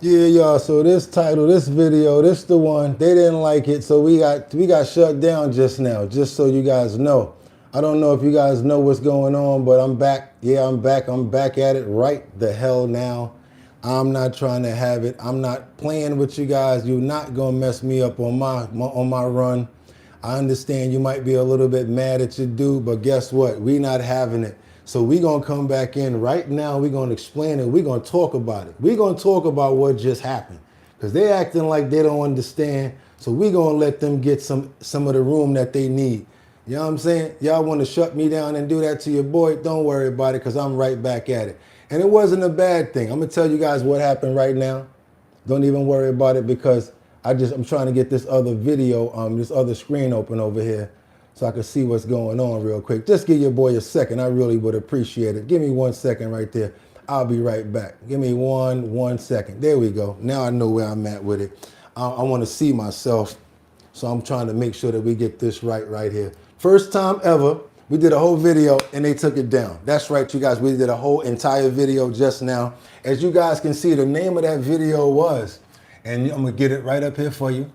Yeah, y'all. So this title, this video, this the one. They didn't like it, so we got shut down just now. Just so you guys know. I don't know if you guys know what's going on, but I'm back. Yeah, I'm back. I'm back at it right the hell now. I'm not trying to have it. I'm not playing with you guys. You're not gonna mess me up on my run. I understand you might be a little bit mad at your dude, but guess what? We not having it. So we gonna come back in right now. We gonna explain it. We gonna talk about it. We gonna talk about what just happened, because they acting like they don't understand. So we gonna let them get some of the room that they need. You know what I'm saying? Y'all want to shut me down and do that to your boy? Don't worry about it, because I'm right back at it. And it wasn't a bad thing. I'm gonna tell you guys what happened right now. Don't even worry about it, because I'm trying to get this other video, this other screen open over here so I can see what's going on real quick. Just give your boy a second. I really would appreciate it. Give me 1 second right there. I'll be right back. Give me one second. There we go. Now I know where I'm at with it. I want to see myself, so I'm trying to make sure that we get this right here. First time ever, we did a whole video and they took it down. That's right, you guys. We did a whole entire video just now. As you guys can see, the name of that video was, and I'm gonna get it right up here for you,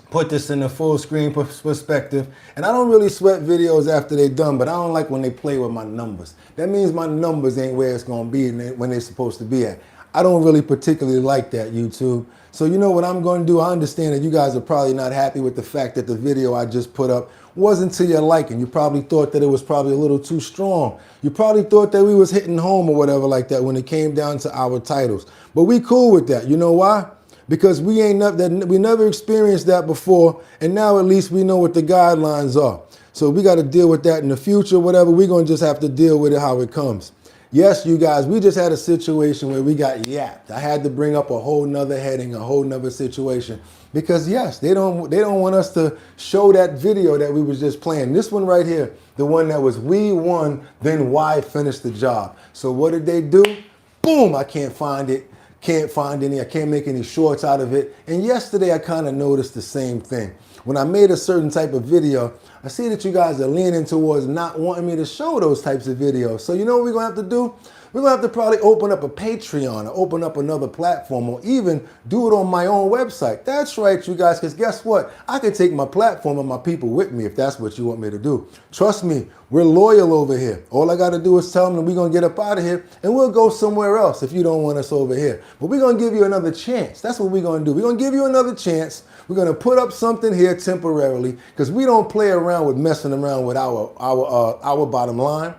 put this in the full screen perspective. And I don't really sweat videos after they're done, but I don't like when they play with my numbers. That means my numbers ain't where it's gonna be when they're supposed to be at. I don't really particularly like that, YouTube. So you know what I'm gonna do? I understand that you guys are probably not happy with the fact that the video I just put up wasn't to your liking. You probably thought that it was probably a little too strong. You probably thought that we was hitting home or whatever like that when it came down to our titles. But we cool with that. You know why? Because we never experienced that before, and now at least we know what the guidelines are. So we got to deal with that in the future, whatever. We're going to just have to deal with it how it comes. Yes, you guys, we just had a situation where we got yapped. I had to bring up a whole nother heading, a whole nother situation. Because yes, they don't want us to show that video that we was just playing. This one right here, the one that was we won, then why finish the job. So what did they do? Boom, I can't find it. Can't find any, I can't make any shorts out of it. And yesterday I kind of noticed the same thing. When I made a certain type of video, I see that you guys are leaning towards not wanting me to show those types of videos. So you know what we're gonna have to do? We're gonna have to probably open up a Patreon or open up another platform, or even do it on my own website. That's right, you guys, because guess what? I can take my platform and my people with me if that's what you want me to do. Trust me, we're loyal over here. All I gotta do is tell them that we're gonna get up out of here and we'll go somewhere else if you don't want us over here. But we're gonna give you another chance. That's what we're gonna do. We're gonna give you another chance. We're gonna put up something here temporarily, because we don't play around with messing around with our bottom line.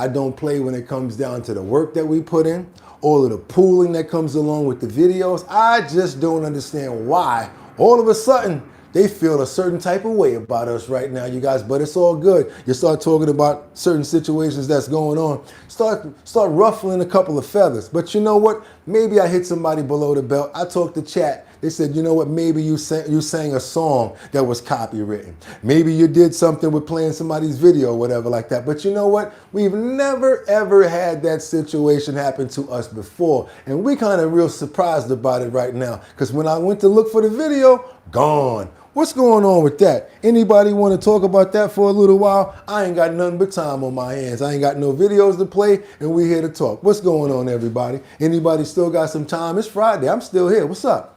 I don't play when it comes down to the work that we put in, all of the pooling that comes along with the videos. I just don't understand why all of a sudden they feel a certain type of way about us right now, you guys, but it's all good. You start talking about certain situations that's going on, start ruffling a couple of feathers. But you know what? Maybe I hit somebody below the belt. I talked to chat. They said, you know what, maybe you sang a song that was copywritten. Maybe you did something with playing somebody's video or whatever like that. But you know what? We've never, ever had that situation happen to us before. And we kind of real surprised about it right now. Because when I went to look for the video, gone. What's going on with that? Anybody want to talk about that for a little while? I ain't got nothing but time on my hands. I ain't got no videos to play, and we here to talk. What's going on, everybody? Anybody still got some time? It's Friday. I'm still here. What's up?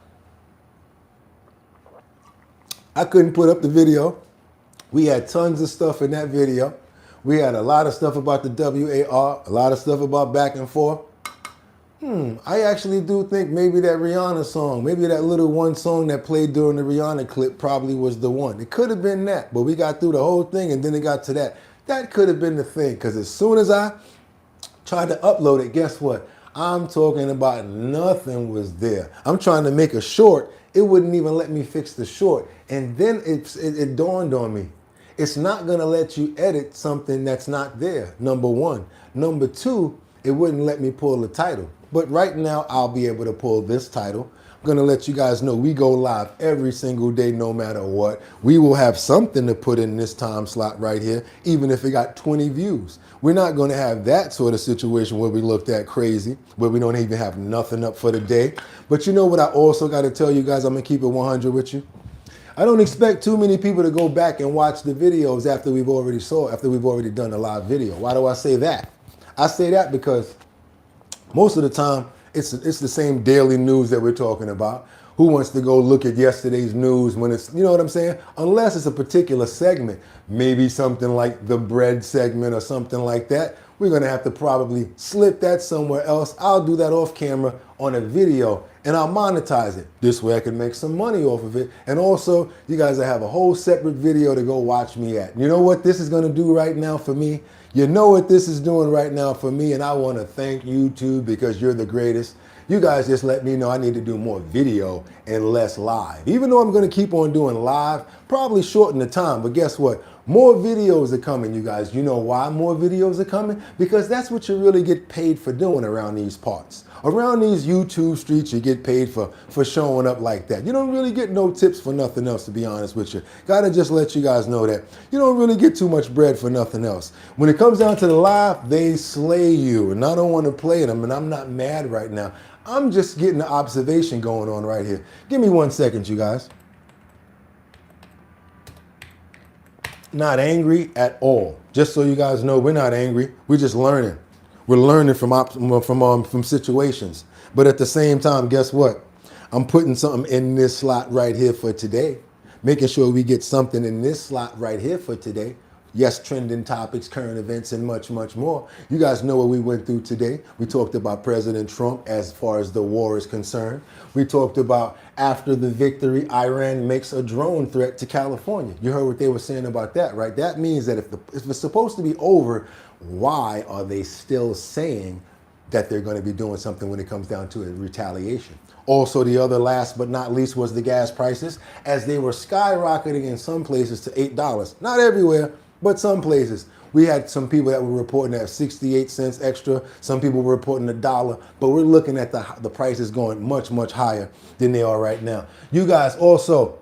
I couldn't put up the video. We had tons of stuff in that video. We had a lot of stuff about the WAR, a lot of stuff about back and forth. I actually do think maybe that Rihanna song, maybe that little one song that played during the Rihanna clip probably was the one. It could have been that, but we got through the whole thing and then it got to that. That could have been the thing, because as soon as I tried to upload it, guess what? I'm talking about nothing was there. I'm trying to make a short. It wouldn't even let me fix the short. And then it dawned on me. It's not gonna let you edit something that's not there, number one. Number two, it wouldn't let me pull the title. But right now, I'll be able to pull this title. I'm gonna let you guys know we go live every single day, no matter what. We will have something to put in this time slot right here, even if it got 20 views. We're not gonna have that sort of situation where we looked at crazy, where we don't even have nothing up for the day. But you know what I also gotta tell you guys, I'm gonna keep it 100 with you. I don't expect too many people to go back and watch the videos after we've already done a live video. Why do I say that? I say that because most of the time, It's the same daily news that we're talking about. Who wants to go look at yesterday's news when it's, you know what I'm saying? Unless it's a particular segment, maybe something like the bread segment or something like that. We're gonna have to probably slip that somewhere else. I'll do that off camera on a video and I'll monetize it. This way I can make some money off of it. And also, you guys will have a whole separate video to go watch me at. You know what this is gonna do right now for me? You know what this is doing right now for me, and I wanna thank YouTube because you're the greatest. You guys just let me know I need to do more video and less live. Even though I'm gonna keep on doing live, probably shorten the time, but guess what? More videos are coming, you guys. You know why more videos are coming? Because that's what you really get paid for doing around these parts. Around these YouTube streets, you get paid for showing up like that. You don't really get no tips for nothing else, to be honest with you. Gotta just let you guys know that you don't really get too much bread for nothing else. When it comes down to the live, they slay you, and I don't want to play them, and I'm not mad right now. I'm just getting the observation going on right here. Give me 1 second, you guys. Not angry at all. Just so you guys know, we're not angry. We're just learning. We're learning from situations. But at the same time, guess what? I'm putting something in this slot right here for today. Making sure we get something in this slot right here for today. Yes, trending topics, current events, and much, much more. You guys know what we went through today. We talked about President Trump as far as the war is concerned. We talked about after the victory, Iran makes a drone threat to California. You heard what they were saying about that, right? That means that if it's supposed to be over, why are they still saying that they're going to be doing something when it comes down to a retaliation? Also, the other last but not least was the gas prices, as they were skyrocketing in some places to $8. Not everywhere, but some places. We had some people that were reporting at 68 cents extra. Some people were reporting $1, but we're looking at the prices going much, much higher than they are right now. You guys also,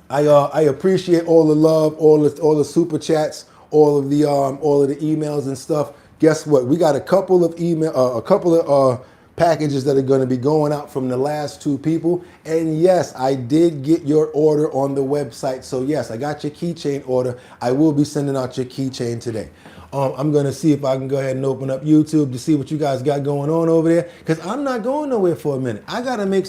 I appreciate all the love, all the super chats, all of the emails and stuff. Guess what? We got a couple of packages that are going to be going out from the last 2 people. And yes, I did get your order on the website. So yes, I got your keychain order. I will be sending out your keychain today. I'm going to see if I can go ahead and open up YouTube to see what you guys got going on over there, because I'm not going nowhere for a minute. I got to make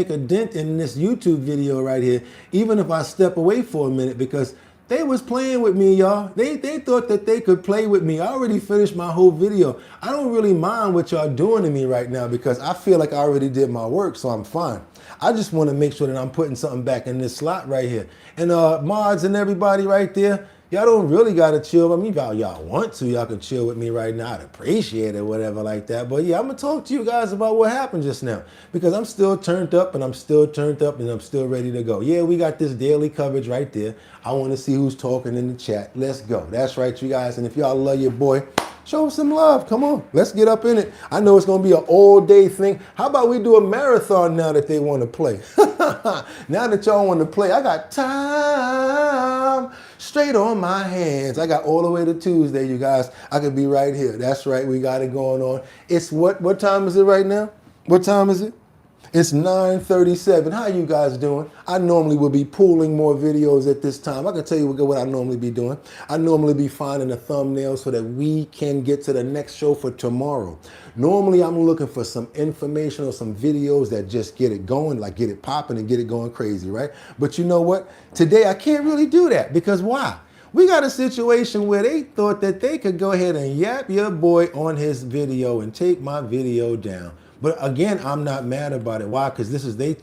a dent in this YouTube video right here, even if I step away for a minute, because they was playing with me, y'all. They thought that they could play with me. I already finished my whole video. I don't really mind what y'all doing to me right now because I feel like I already did my work, so I'm fine. I just want to make sure that I'm putting something back in this slot right here. And mods and everybody right there, y'all don't really got to chill with me. Y'all want to, y'all can chill with me right now. I'd appreciate it, whatever like that. But yeah, I'm going to talk to you guys about what happened just now, because I'm still turned up and I'm still ready to go. Yeah, we got this daily coverage right there. I want to see who's talking in the chat. Let's go. That's right, you guys. And if y'all love your boy, show him some love. Come on, let's get up in it. I know it's going to be an all-day thing. How about we do a marathon now that they want to play? Now that y'all want to play, I got time straight on my hands. I got all the way to Tuesday, you guys. I could be right here. That's right, we got it going on. It's what time is it right now? What time is it? It's 9:37. How you guys doing? I normally would be pulling more videos at this time. I can tell you what I normally be doing. I normally be finding a thumbnail so that we can get to the next show for tomorrow. Normally, I'm looking for some information or some videos that just get it going, like get it popping and get it going crazy, right? But you know what? Today, I can't really do that because why? We got a situation where they thought that they could go ahead and yap your boy on his video and take my video down. But again, I'm not mad about it. Why? Because this is their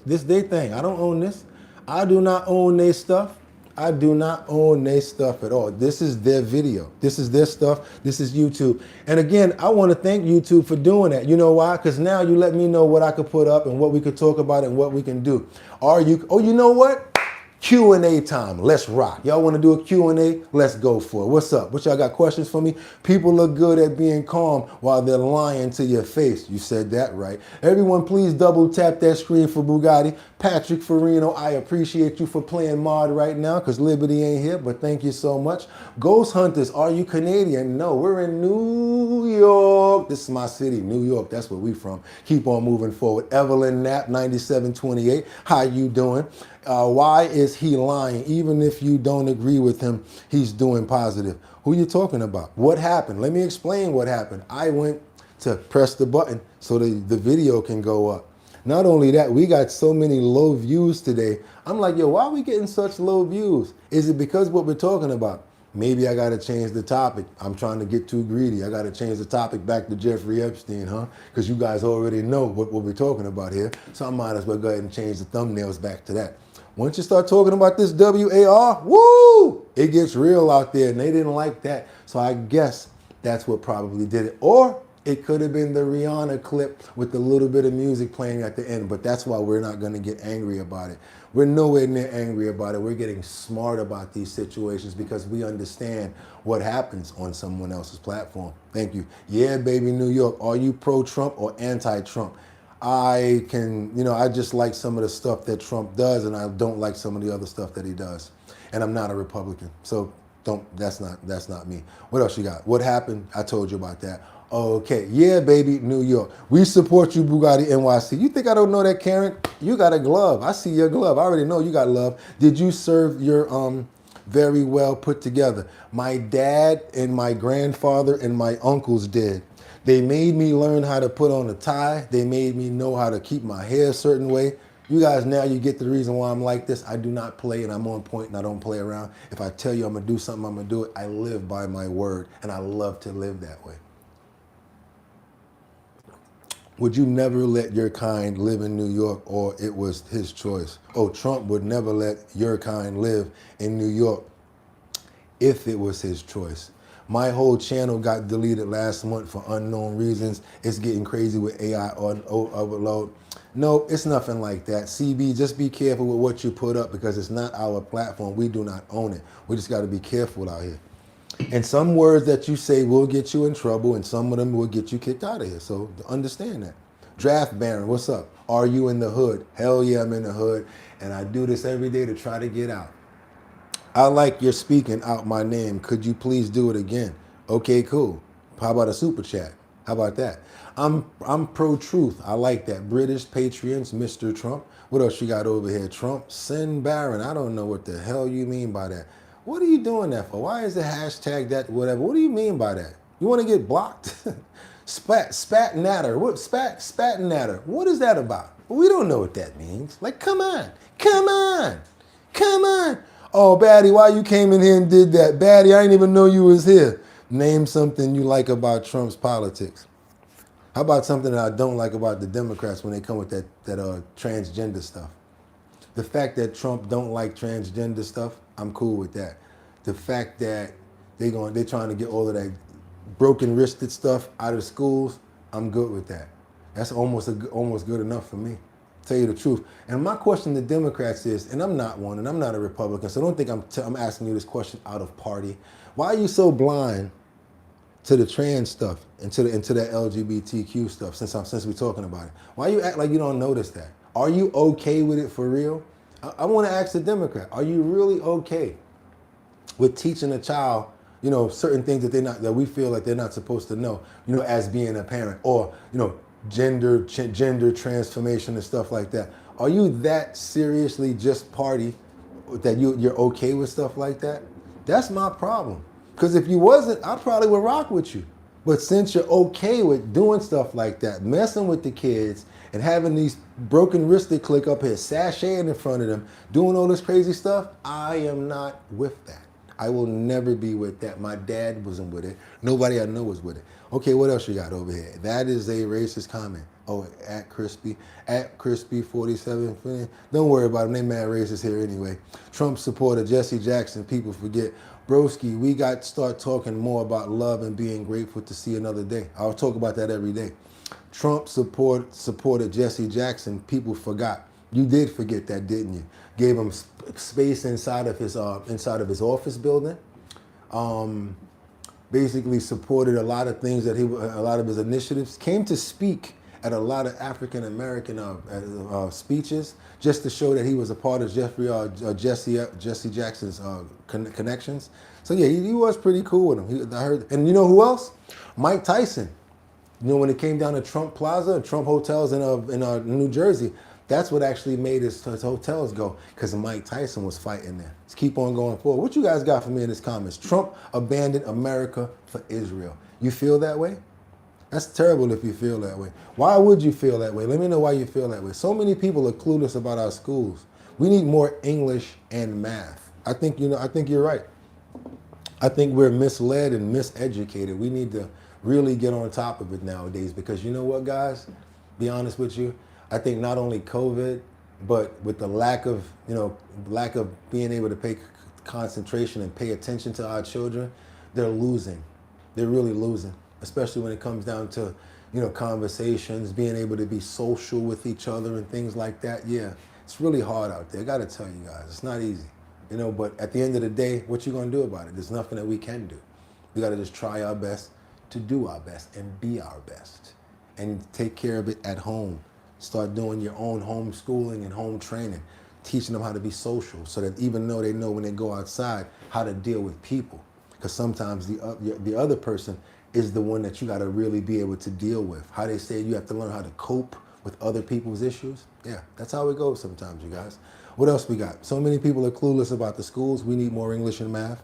thing. I don't own this. I do not own their stuff. I do not own their stuff at all. This is their video. This is their stuff. This is YouTube. And again, I want to thank YouTube for doing that. You know why? Because now you let me know what I could put up and what we could talk about and what we can do. Oh, you know what? Q&A time. Let's rock. Y'all want to do a Q&A? Let's go for it. What's up? What y'all got questions for me? People look good at being calm while they're lying to your face. You said that right. Everyone, please double tap that screen for Bugatti. Patrick Farino, I appreciate you for playing mod right now because Liberty ain't here, but thank you so much. Ghost Hunters, are you Canadian? No, we're in New York. This is my city, New York. That's where we from. Keep on moving forward. Evelyn Knapp, 9728. How you doing? Why is he lying? Even if you don't agree with him, he's doing positive. Who you talking about? What happened? Let me explain what happened. I went to press the button so the video can go up. Not only that, we got so many low views today. I'm like, yo, why are we getting such low views? Is it because what we're talking about? Maybe I got to change the topic. I'm trying to get too greedy. I got to change the topic back to Jeffrey Epstein, huh? Because you guys already know what we're talking about here. So I might as well go ahead and change the thumbnails back to that. Once you start talking about this WAR, woo, it gets real out there, and they didn't like that. So I guess that's what probably did it. Or it could have been the Rihanna clip with a little bit of music playing at the end, but that's why we're not going to get angry about it. We're nowhere near angry about it. We're getting smart about these situations because we understand what happens on someone else's platform. Thank you. Yeah, baby, New York. Are you pro-Trump or anti-Trump? I just like some of the stuff that Trump does, and I don't like some of the other stuff that he does. And I'm not a Republican, so that's not me. What else you got? What happened? I told you about that. Okay, yeah, baby, New York. We support you, Bugatti NYC. You think I don't know that, Karen? You got a glove. I see your glove. I already know you got love. Did you serve your very well put together? My dad and my grandfather and my uncles did. They made me learn how to put on a tie. They made me know how to keep my hair a certain way. You guys, now you get the reason why I'm like this. I do not play, and I'm on point, and I don't play around. If I tell you I'm going to do something, I'm going to do it. I live by my word, and I love to live that way. Would you never let your kind live in New York, or it was his choice? Oh, Trump would never let your kind live in New York if it was his choice. My whole channel got deleted last month for unknown reasons. It's getting crazy with AI overload. No, it's nothing like that. CB, just be careful with what you put up because it's not our platform. We do not own it. We just got to be careful out here. And some words that you say will get you in trouble, and some of them will get you kicked out of here. So understand that. Draft Baron, what's up? Are you in the hood? Hell yeah, I'm in the hood. And I do this every day to try to get out. I like your speaking out my name. Could you please do it again? Okay, cool. How about a super chat? How about that? I'm pro-truth. I like that. British Patriots, Mr. Trump. What else you got over here? Trump, Sin Baron. I don't know what the hell you mean by that. What are you doing that for? Why is the hashtag that whatever? What do you mean by that? You want to get blocked? Spat natter. What spat natter? What is that about? We don't know what that means. Like, come on. Oh, Batty, why you came in here and did that? Batty, I didn't even know you was here. Name something you like about Trump's politics. How about something that I don't like about the Democrats when they come with that transgender stuff? The fact that Trump don't like transgender stuff, I'm cool with that. The fact that they're trying to get all of that broken wristed stuff out of schools, I'm good with that. That's almost good enough for me. Tell you the truth. And my question to Democrats is, and I'm not one, and I'm not a Republican, so don't think I'm asking you this question out of party. Why are you so blind to the trans stuff and to that LGBTQ stuff since we're talking about it? Why you act like you don't notice that? Are you okay with it for real? I want to ask the Democrat, are you really okay with teaching a child, certain things that we feel like they're not supposed to know, as being a parent, or, gender transformation and stuff like that? Are you that seriously just party that you're okay with stuff like that? That's my problem. Because if you wasn't, I probably would rock with you. But since you're okay with doing stuff like that, messing with the kids and having these broken wristed click up here, sashaying in front of them, doing all this crazy stuff, I am not with that. I will never be with that. My dad wasn't with it. Nobody I know was with it. Okay, what else you got over here? That is a racist comment. Oh, at Crispy 47. Don't worry about them. They mad racist here anyway. Trump supporter Jesse Jackson. People forget. Broski, we got to start talking more about love and being grateful to see another day. I'll talk about that every day. Trump supported Jesse Jackson. People forgot. You did forget that, didn't you? Gave him space inside of his office building. Basically supported a lot of things a lot of his initiatives. Came to speak at a lot of African American speeches just to show that he was a part of Jesse Jackson's connections. So yeah, he was pretty cool with him. I heard, and you know who else? Mike Tyson. When it came down to Trump Plaza, Trump hotels in New Jersey, that's what actually made his hotels go, because Mike Tyson was fighting there. Let's keep on going forward. What you guys got for me in this comments? Trump abandoned America for Israel. You feel that way? That's terrible if you feel that way. Why would you feel that way? Let me know why you feel that way. So many people are clueless about our schools. We need more English and math. I think I think you're right. I think we're misled and miseducated. We need to really get on top of it nowadays because you know what, guys? Be honest with you. I think not only COVID, but with the lack of being able to pay concentration and pay attention to our children, they're losing. They're really losing, especially when it comes down to, conversations, being able to be social with each other and things like that. Yeah, it's really hard out there. I got to tell you guys, it's not easy. But at the end of the day, what you gonna do about it? There's nothing that we can do. We gotta just try our best to do our best and be our best and take care of it at home. Start doing your own homeschooling and home training, teaching them how to be social so that even though they know when they go outside how to deal with people. Because sometimes the other person is the one that you gotta really be able to deal with. How they say you have to learn how to cope with other people's issues. Yeah, that's how it goes sometimes, you guys. What else we got? So many people are clueless about the schools. We need more English and math.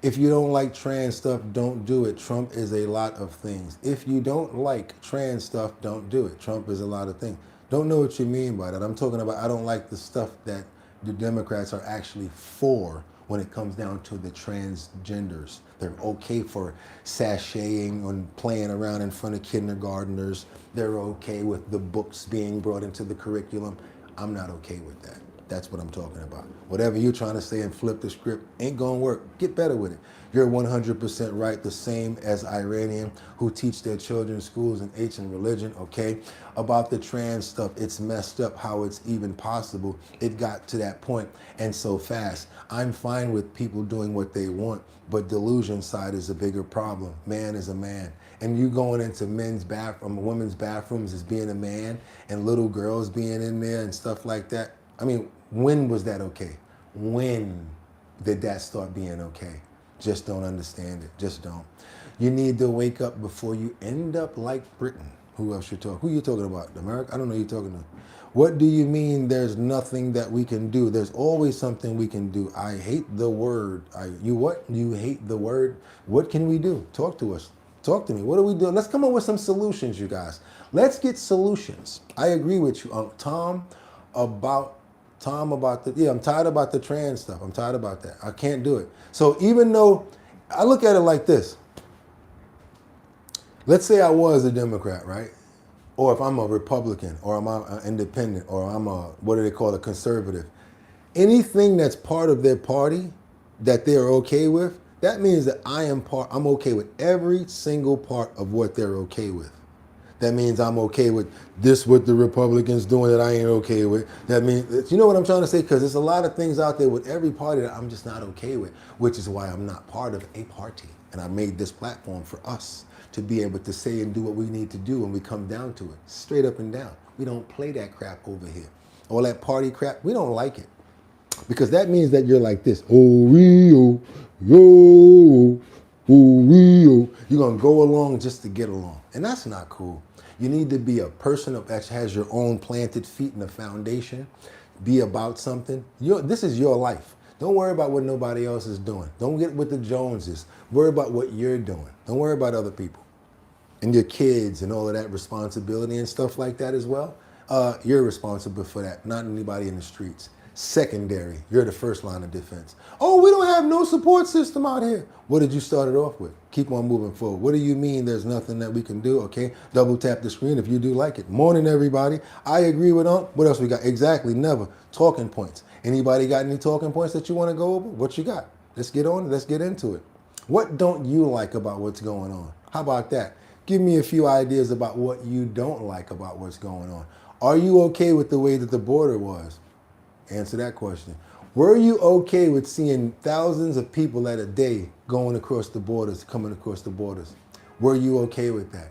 If you don't like trans stuff, don't do it. Trump is a lot of things. If you don't like trans stuff, don't do it. Trump is a lot of things. Don't know what you mean by that. I'm talking about I don't like the stuff that the Democrats are actually for when it comes down to the transgenders. They're okay for sashaying and playing around in front of kindergartners. They're okay with the books being brought into the curriculum. I'm not okay with that. That's what I'm talking about. Whatever you're trying to say and flip the script ain't gonna work. Get better with it. You're 100% right, the same as Iranian who teach their children schools in ancient religion, okay? About the trans stuff, it's messed up how it's even possible. It got to that point and so fast. I'm fine with people doing what they want, but delusion side is a bigger problem. Man is a man. And you going into women's bathrooms as being a man and little girls being in there and stuff like that. I mean, when was that okay? When did that start being okay? Just don't understand it. Just don't. You need to wake up before you end up like Britain. Who else you talking? Who you talking about? America? I don't know who you're talking to. What do you mean there's nothing that we can do? There's always something we can do. I hate the word. You what? You hate the word? What can we do? Talk to us. Talk to me. What are we doing? Let's come up with some solutions, you guys. Let's get solutions. I agree with you, Tom, about I'm tired about the trans stuff. I'm tired about that. I can't do it. So even though I look at it like this, let's say I was a Democrat, right? Or if I'm a Republican, or I'm an independent, or I'm what do they call a conservative? Anything that's part of their party that they're okay with, that means that I'm okay with every single part of what they're okay with. That means I'm okay with this, what the Republicans doing that I ain't okay with. That means, you know what I'm trying to say? Because there's a lot of things out there with every party that I'm just not okay with, which is why I'm not part of a party. And I made this platform for us to be able to say and do what we need to do when we come down to it. Straight up and down. We don't play that crap over here. All that party crap, we don't like it. Because that means that you're like this. Oh, yo, yo, oh, you're going to go along just to get along. And that's not cool. You need to be a person that has your own planted feet in the foundation. Be about something. This is your life. Don't worry about what nobody else is doing. Don't get with the Joneses. Worry about what you're doing. Don't worry about other people and your kids and all of that responsibility and stuff like that as well. You're responsible for that, not anybody in the streets. Secondary, you're the first line of defense. Oh, we don't have no support system out here. What did you start it off with? Keep on moving forward. What do you mean there's nothing that we can do? Okay, double tap the screen if you do like it. Morning, everybody. I agree with What else we got? Exactly, never. Talking points. Anybody got any talking points that you want to go over? What you got? Let's get on it. Let's get into it. What don't you like about what's going on? How about that? Give me a few ideas about what you don't like about what's going on. Are you okay with the way that the border was? Answer that question. Were you okay with seeing thousands of people at a day going across the borders, coming across the borders? Were you okay with that?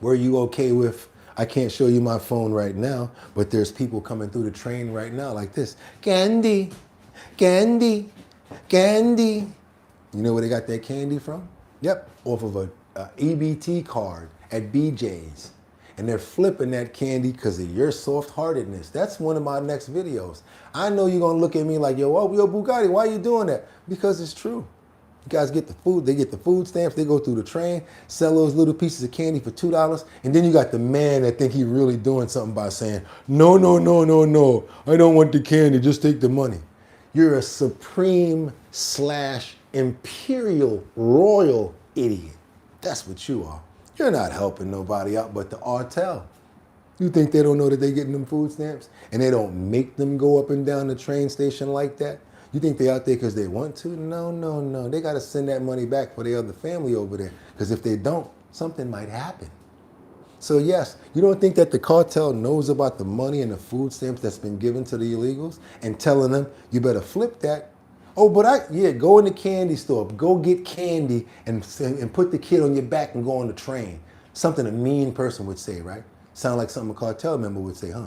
Were you okay with, I can't show you my phone right now, but there's people coming through the train right now like this. Candy, candy, candy. You know where they got that candy from? Yep, off of a EBT card at BJ's. And they're flipping that candy because of your soft-heartedness. That's one of my next videos. I know you're going to look at me like, yo, Bugatti, why are you doing that? Because it's true. You guys get the food, they get the food stamps, they go through the train, sell those little pieces of candy for $2, and then you got the man that think he really doing something by saying, no, no, no, no, no, I don't want the candy, just take the money. You're a supreme / imperial royal idiot. That's what you are. You're not helping nobody out but the artel. You think they don't know that they're getting them food stamps and they don't make them go up and down the train station like that? You think they're out there because they want to? No, no, no. They got to send that money back for their other family over there, because if they don't, something might happen. So yes, you don't think that the cartel knows about the money and the food stamps that's been given to the illegals and telling them, you better flip that? Oh, but go in the candy store, go get candy and put the kid on your back and go on the train. Something a mean person would say, right? Sound like something a cartel member would say, huh?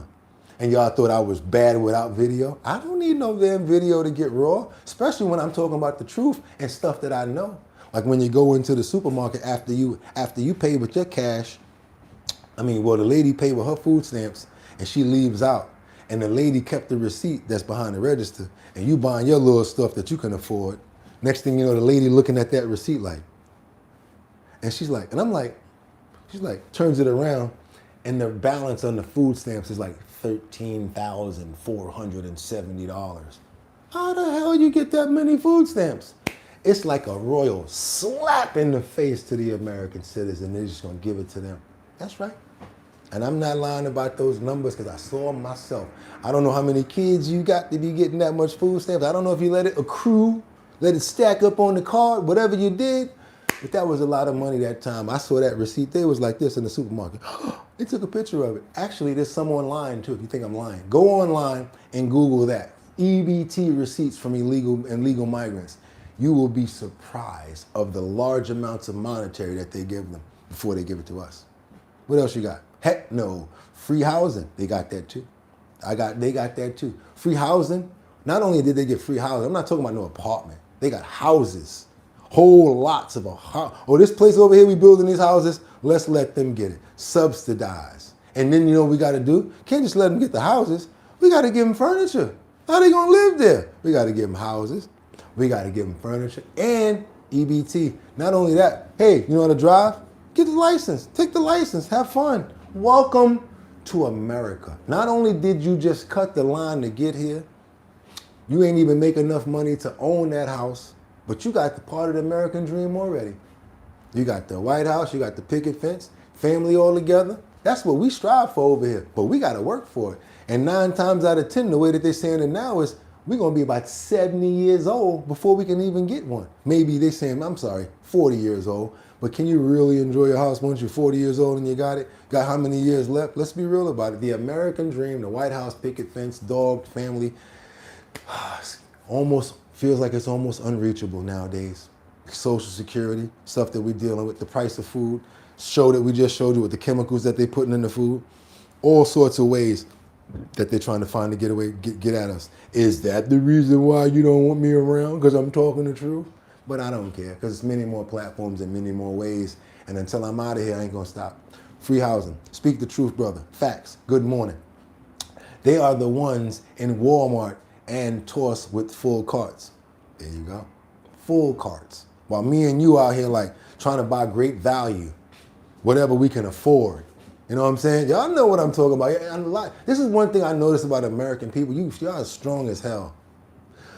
And y'all thought I was bad without video? I don't need no damn video to get raw, especially when I'm talking about the truth and stuff that I know. Like when you go into the supermarket after you pay with your cash, the lady paid with her food stamps and she leaves out, and the lady kept the receipt that's behind the register, and you buying your little stuff that you can afford. Next thing you know, the lady looking at that receipt like, and she's like, turns it around, and the balance on the food stamps is like $13,470. How the hell you get that many food stamps? It's like a royal slap in the face to the American citizen. They're just gonna give it to them. That's right. And I'm not lying about those numbers because I saw them myself. I don't know how many kids you got to be getting that much food stamps. I don't know if you let it accrue, let it stack up on the card, whatever you did. But that was a lot of money that time. I saw that receipt. They was like this in the supermarket. They took a picture of it. Actually, there's some online too, if you think I'm lying. Go online and Google that. EBT receipts from illegal and legal migrants. You will be surprised of the large amounts of monetary that they give them before they give it to us. What else you got? Heck no. Free housing. They got that too. They got that too. Free housing. Not only did they get free housing, I'm not talking about no apartment. They got houses. Whole lots of this place over here we building these houses, let's let them get it. Subsidize. And then you know what we got to do? Can't just let them get the houses. We got to give them furniture. How they going to live there? We got to give them houses. We got to give them furniture and EBT. Not only that, hey, you know how to drive? Get the license. Take the license. Have fun. Welcome to America. Not only did you just cut the line to get here, you ain't even make enough money to own that house, but you got the part of the American dream already. You got the White House, you got the picket fence, family all together. That's what we strive for over here, but we got to work for it. And 9 times out of 10, the way that they're saying it now is we're going to be about 70 years old before we can even get one. Maybe they're saying, 40 years old. But can you really enjoy your house once you're 40 years old and you got it? Got how many years left? Let's be real about it. The American dream, the White House, picket fence, dog, family, almost feels like it's almost unreachable nowadays. Social Security, stuff that we're dealing with, the price of food, show that we just showed you with the chemicals that they're putting in the food, all sorts of ways that they're trying to find to get at us. Is that the reason why you don't want me around? Because I'm talking the truth? But I don't care, because it's many more platforms and many more ways. And until I'm out of here, I ain't gonna stop. Free housing. Speak the truth, brother. Facts. Good morning. They are the ones in Walmart and Toss with full carts. There you go. Full carts. While me and you out here like trying to buy great value, whatever we can afford. You know what I'm saying? Y'all know what I'm talking about. This is one thing I notice about American people. Y'all are strong as hell.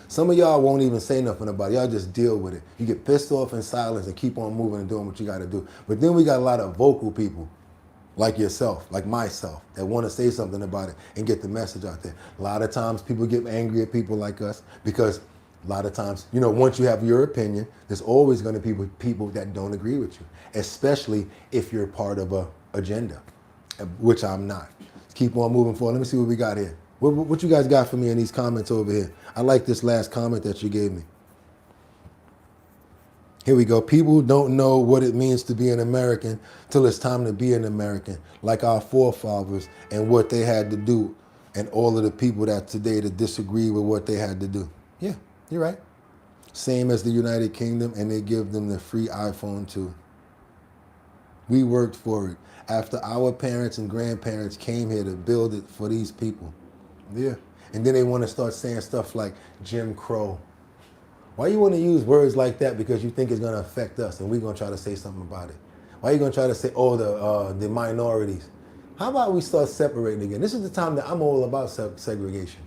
Some of y'all won't even say nothing about it. Y'all just deal with it. You get pissed off in silence and keep on moving and doing what you got to do. But then we got a lot of vocal people like yourself, like myself, that want to say something about it and get the message out there. A lot of times people get angry at people like us because a lot of times, once you have your opinion, there's always going to be people that don't agree with you, especially if you're part of an agenda, which I'm not. Keep on moving forward. Let me see what we got here. What you guys got for me in these comments over here? I like this last comment that you gave me. Here we go. People don't know what it means to be an American till it's time to be an American, like our forefathers and what they had to do, and all of the people that today that disagree with what they had to do. Yeah, you're right. Same as the United Kingdom, and they give them the free iPhone too. We worked for it after our parents and grandparents came here to build it for these people. Yeah. And then they want to start saying stuff like Jim Crow. Why you want to use words like that because you think it's going to affect us and we're going to try to say something about it? Why are you going to try to say, oh, the minorities? How about we start separating again? This is the time that I'm all about segregation.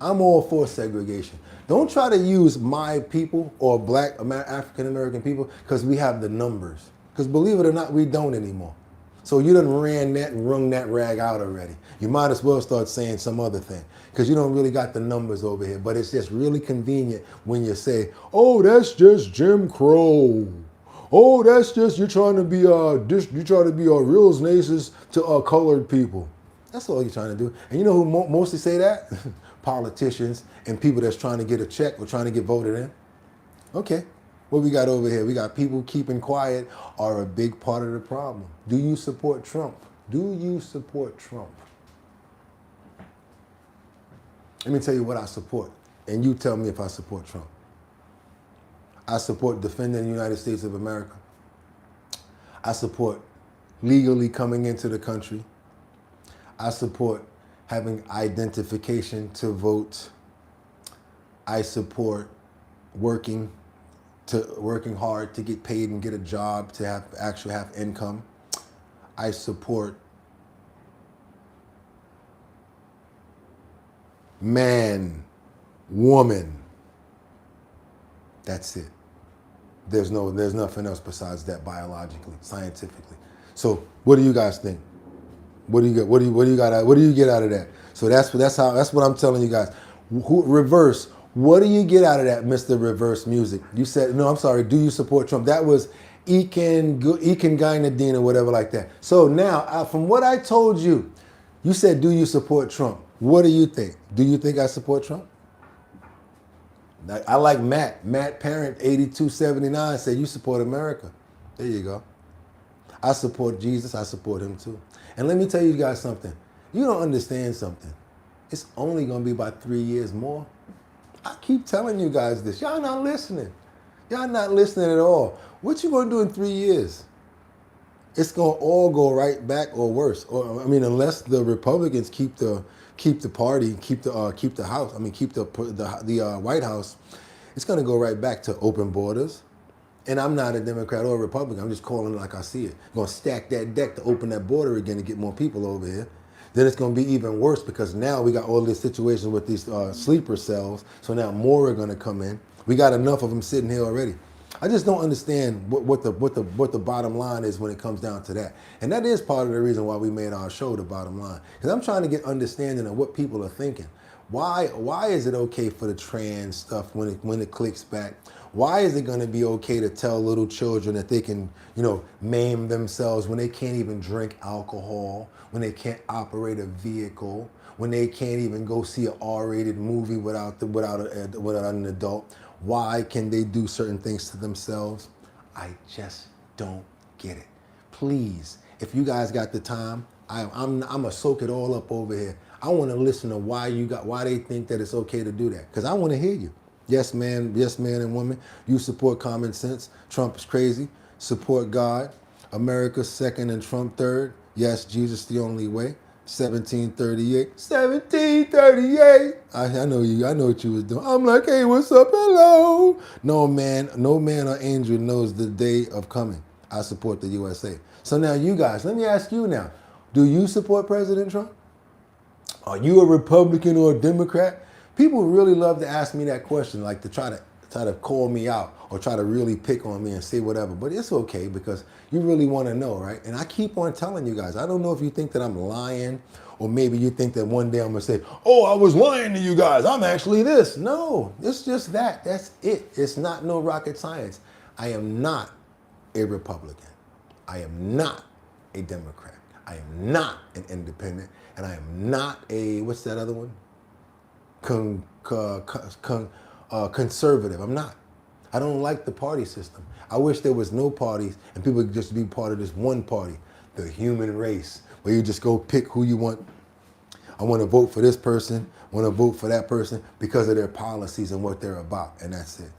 I'm all for segregation. Don't try to use my people or black African American people because we have the numbers. Because believe it or not, we don't anymore. So you done ran that and wrung that rag out already. You might as well start saying some other thing because you don't really got the numbers over here. But it's just really convenient when you say, oh, that's just Jim Crow. Oh, that's just you're trying to be real racist to colored people. That's all you're trying to do. And you know who mostly say that? Politicians and people that's trying to get a check or trying to get voted in. Okay, what we got over here? We got people keeping quiet are a big part of the problem. Do you support Trump? Do you support Trump? Let me tell you what I support, and you tell me if I support Trump. I support defending the United States of America. I support legally coming into the country. I support having identification to vote. I support working hard to get paid and get a job to actually have income. I support man, woman. That's it. There's nothing else besides that biologically, scientifically. So what do you guys think? What do you get out of that? So that's what I'm telling you guys. Reverse. What do you get out of that, Mr. Reverse Music? You said, no, I'm sorry, do you support Trump? That was Ekin Guinadine or whatever like that. So now, from what I told you, you said, do you support Trump? What do you think? Do you think I support Trump? I like Matt. Matt Parent, 8279, said you support America. There you go. I support Jesus. I support him too. And let me tell you guys something. You don't understand something. It's only going to be about 3 years more. I keep telling you guys this. Y'all not listening. Y'all not listening at all. What you going to do in 3 years? It's going to all go right back or worse. Or I mean, unless the Republicans keep the party, keep the House. I mean, keep the White House. It's going to go right back to open borders. And I'm not a Democrat or a Republican. I'm just calling it like I see it. I'm going to stack that deck to open that border again to get more people over here. Then it's going to be even worse because now we got all these situations with these sleeper cells. So now more are going to come in. We got enough of them sitting here already. I just don't understand what the bottom line is when it comes down to that. And that is part of the reason why we made our show The Bottom Line. Because I'm trying to get understanding of what people are thinking. Why is it okay for the trans stuff when it clicks back? Why is it going to be okay to tell little children that they can, maim themselves when they can't even drink alcohol, when they can't operate a vehicle, when they can't even go see an R-rated movie without an adult? Why can they do certain things to themselves? I just don't get it. Please, if you guys got the time, I'm gonna soak it all up over here. I want to listen to why they think that it's okay to do that, because I want to hear you. Yes, man and woman. You support common sense. Trump is crazy. Support God. America second and Trump third. Yes, Jesus the only way. 1738. 1738. I know you. I know what you was doing. I'm like, hey, what's up? Hello. No man or angel knows the day of coming. I support the USA. So now you guys, let me ask you now. Do you support President Trump? Are you a Republican or a Democrat? People really love to ask me that question, like to try to call me out or try to really pick on me and say whatever. But it's okay because you really want to know, right? And I keep on telling you guys, I don't know if you think that I'm lying or maybe you think that one day I'm going to say, oh, I was lying to you guys. I'm actually this. No, it's just that. That's it. It's not no rocket science. I am not a Republican. I am not a Democrat. I am not an independent. And I am not a, what's that other one? Conservative. I'm not. I don't like the party system. I wish there was no parties and people could just be part of this one party, the human race, where you just go pick who you want. I want to vote for this person, I want to vote for that person because of their policies and what they're about, and that's it.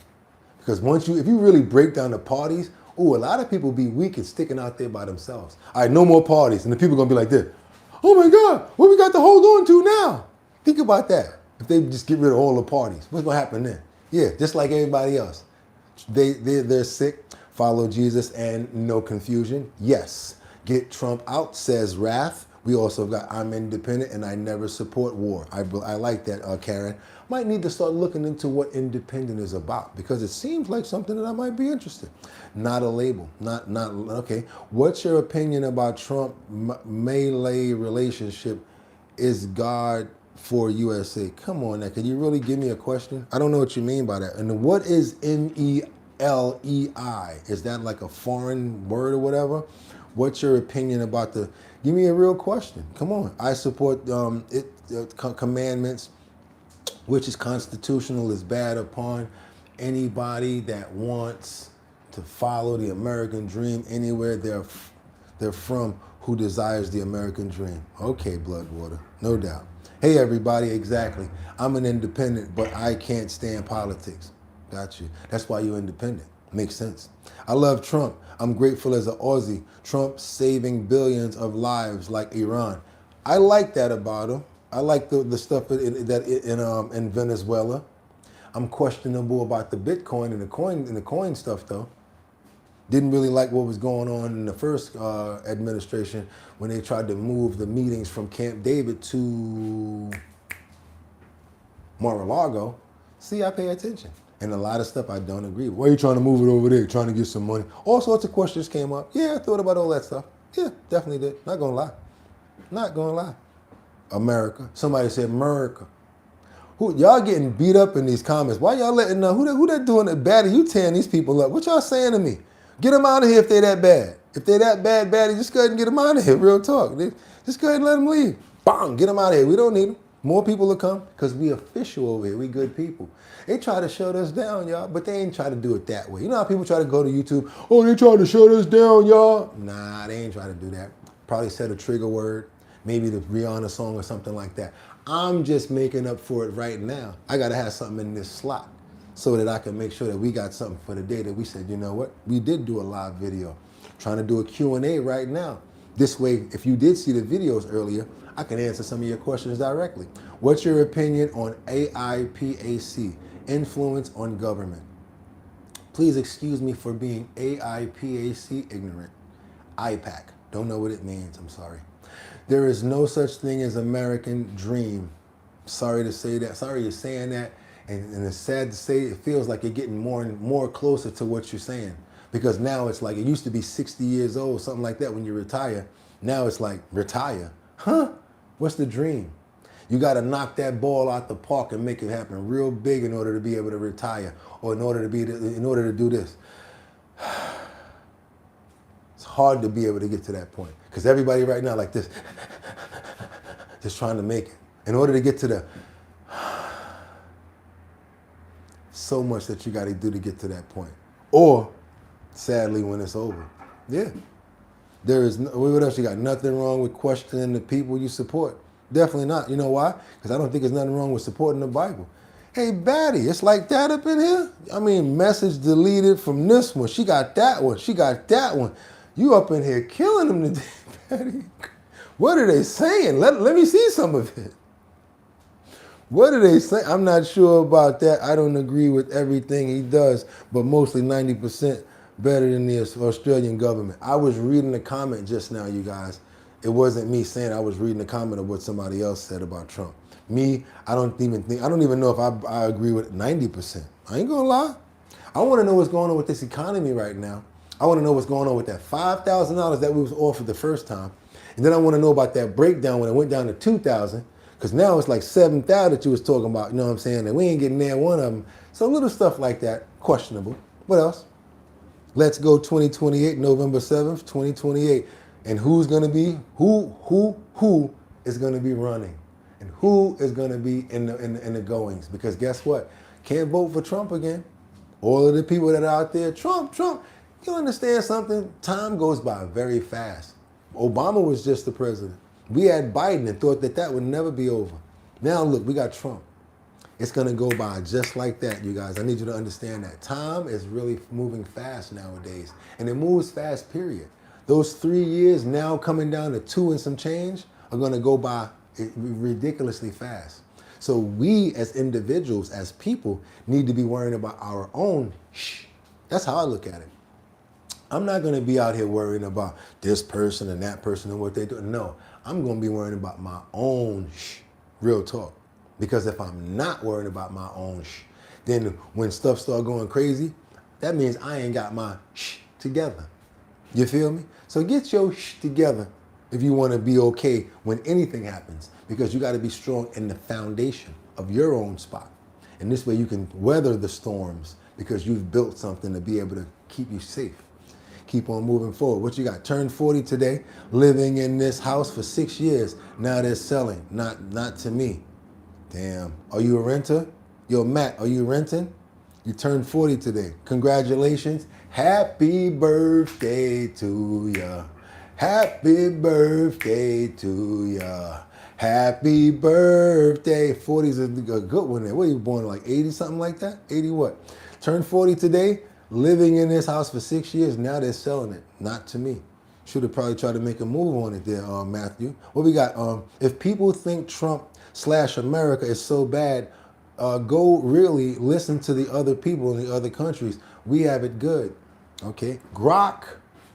Because if you really break down the parties, a lot of people be weak and sticking out there by themselves. All right, no more parties, and the people are going to be like this. Oh my God, what we got to hold on to now? Think about that. If they just get rid of all the parties, what's going to happen then? Yeah, just like everybody else. They're sick. Follow Jesus and no confusion. Yes. Get Trump out, says Wrath. We also got I'm independent and I never support war. I like that, Karen. Might need to start looking into what independent is about because it seems like something that I might be interested. Not a label. Not okay. What's your opinion about Trump Melee relationship? Is God for USA? Come on now, can you really give me a question? I don't know what you mean by that. And what is MELEI? Is that like a foreign word or whatever? What's your opinion about the, give me a real question. Come on. I support commandments, which is constitutional, is bad upon anybody that wants to follow the American dream anywhere they're from, who desires the American dream. Okay, Bloodwater, no doubt. Hey, everybody, exactly. I'm an independent, but I can't stand politics. Got you. That's why you're independent. Makes sense. I love Trump. I'm grateful as an Aussie. Trump saving billions of lives like Iran. I like that about him. I like the stuff in Venezuela. I'm questionable about the Bitcoin and the coin stuff though. Didn't really like what was going on in the first administration when they tried to move the meetings from Camp David to Mar-a-Lago. See, I pay attention. And a lot of stuff I don't agree with. Why are you trying to move it over there? Trying to get some money? All sorts of questions came up. Yeah, I thought about all that stuff. Yeah, definitely did. Not gonna lie. Not gonna lie. America. Somebody said America. Who y'all getting beat up in these comments? Why y'all letting who that doing it bad? You tearing these people up? What y'all saying to me? Get them out of here if they that bad. If they that bad, just go ahead and get them out of here. Real talk. Just go ahead and let them leave. Bang, get them out of here. We don't need them. More people will come because we official over here. We good people. They try to shut us down, y'all, but they ain't try to do it that way. You know how people try to go to YouTube? Oh, they trying to shut us down, y'all. Nah, they ain't trying to do that. Probably said a trigger word, maybe the Rihanna song or something like that. I'm just making up for it right now. I got to have something in this slot so that I can make sure that we got something for the day that we said, you know what? We did do a live video. Trying to do a Q&A right now. This way, if you did see the videos earlier, I can answer some of your questions directly. What's your opinion on AIPAC, influence on government? Please excuse me for being AIPAC ignorant. IPAC, don't know what it means, I'm sorry. There is no such thing as American dream. Sorry to say that, sorry you're saying that, and it's sad to say it feels like you're getting more and more closer to what you're saying. Because now it's like, it used to be 60 years old, something like that when you retire. Now it's like, retire? Huh? What's the dream? You got to knock that ball out the park and make it happen real big in order to be able to retire, or in order to do this. It's hard to be able to get to that point because everybody right now like this, just trying to make it. In order to get to the, so much that you got to do to get to that point. Or, sadly, when it's over. Yeah. There is, what else you got? Nothing wrong with questioning the people you support. Definitely not. You know why? Because I don't think there's nothing wrong with supporting the Bible. Hey, Batty, it's like that up in here? I mean, message deleted from this one. She got that one. She got that one. You up in here killing them today, Batty. What are they saying? Let me see some of it. What are they saying? I'm not sure about that. I don't agree with everything he does, but mostly 90% better than the Australian government. I was reading the comment just now, you guys. It wasn't me saying it. I was reading the comment of what somebody else said about Trump. Me, I don't even know if I agree with 90%. I ain't gonna lie. I want to know what's going on with this economy right now. I want to know what's going on with that $5,000 that we was offered the first time. And then I want to know about that breakdown when it went down to 2,000. Because now it's like 7,000 that you was talking about, you know what I'm saying? And we ain't getting there one of them. So little stuff like that, questionable. What else? Let's go 2028, November 7th, 2028. And who's going to be, who is going to be running? And who is going to be in the goings? Because guess what? Can't vote for Trump again. All of the people that are out there, Trump. You understand something? Time goes by very fast. Obama was just the president. We had Biden and thought that would never be over. Now look, we got Trump. It's going to go by just like that, you guys. I need you to understand that. Time is really moving fast nowadays. And it moves fast, period. Those 3 years now coming down to 2 and some change are going to go by ridiculously fast. So we as individuals, as people, need to be worrying about our own shh. That's how I look at it. I'm not going to be out here worrying about this person and that person and what they do. No, I'm going to be worrying about my own shh. Real talk. Because if I'm not worrying about my own shh, then when stuff start going crazy, that means I ain't got my shh together. You feel me? So get your shh together if you want to be okay when anything happens, because you got to be strong in the foundation of your own spot. And this way you can weather the storms because you've built something to be able to keep you safe. Keep on moving forward. What you got? Turned 40 today, living in this house for 6 years. Now they're selling. Not to me. Damn. Are you a renter? Yo, Matt, are you renting? You turned 40 today. Congratulations. Happy birthday to ya. Happy birthday to ya. Happy birthday. 40's a good one there. What, you born like 80, something like that? 80 what? Turned 40 today, living in this house for 6 years. Now they're selling it. Not to me. Should have probably tried to make a move on it there, Matthew. What we got? If people think Trump/America is so bad, go really listen to the other people in the other countries. We have it good. Okay, Grok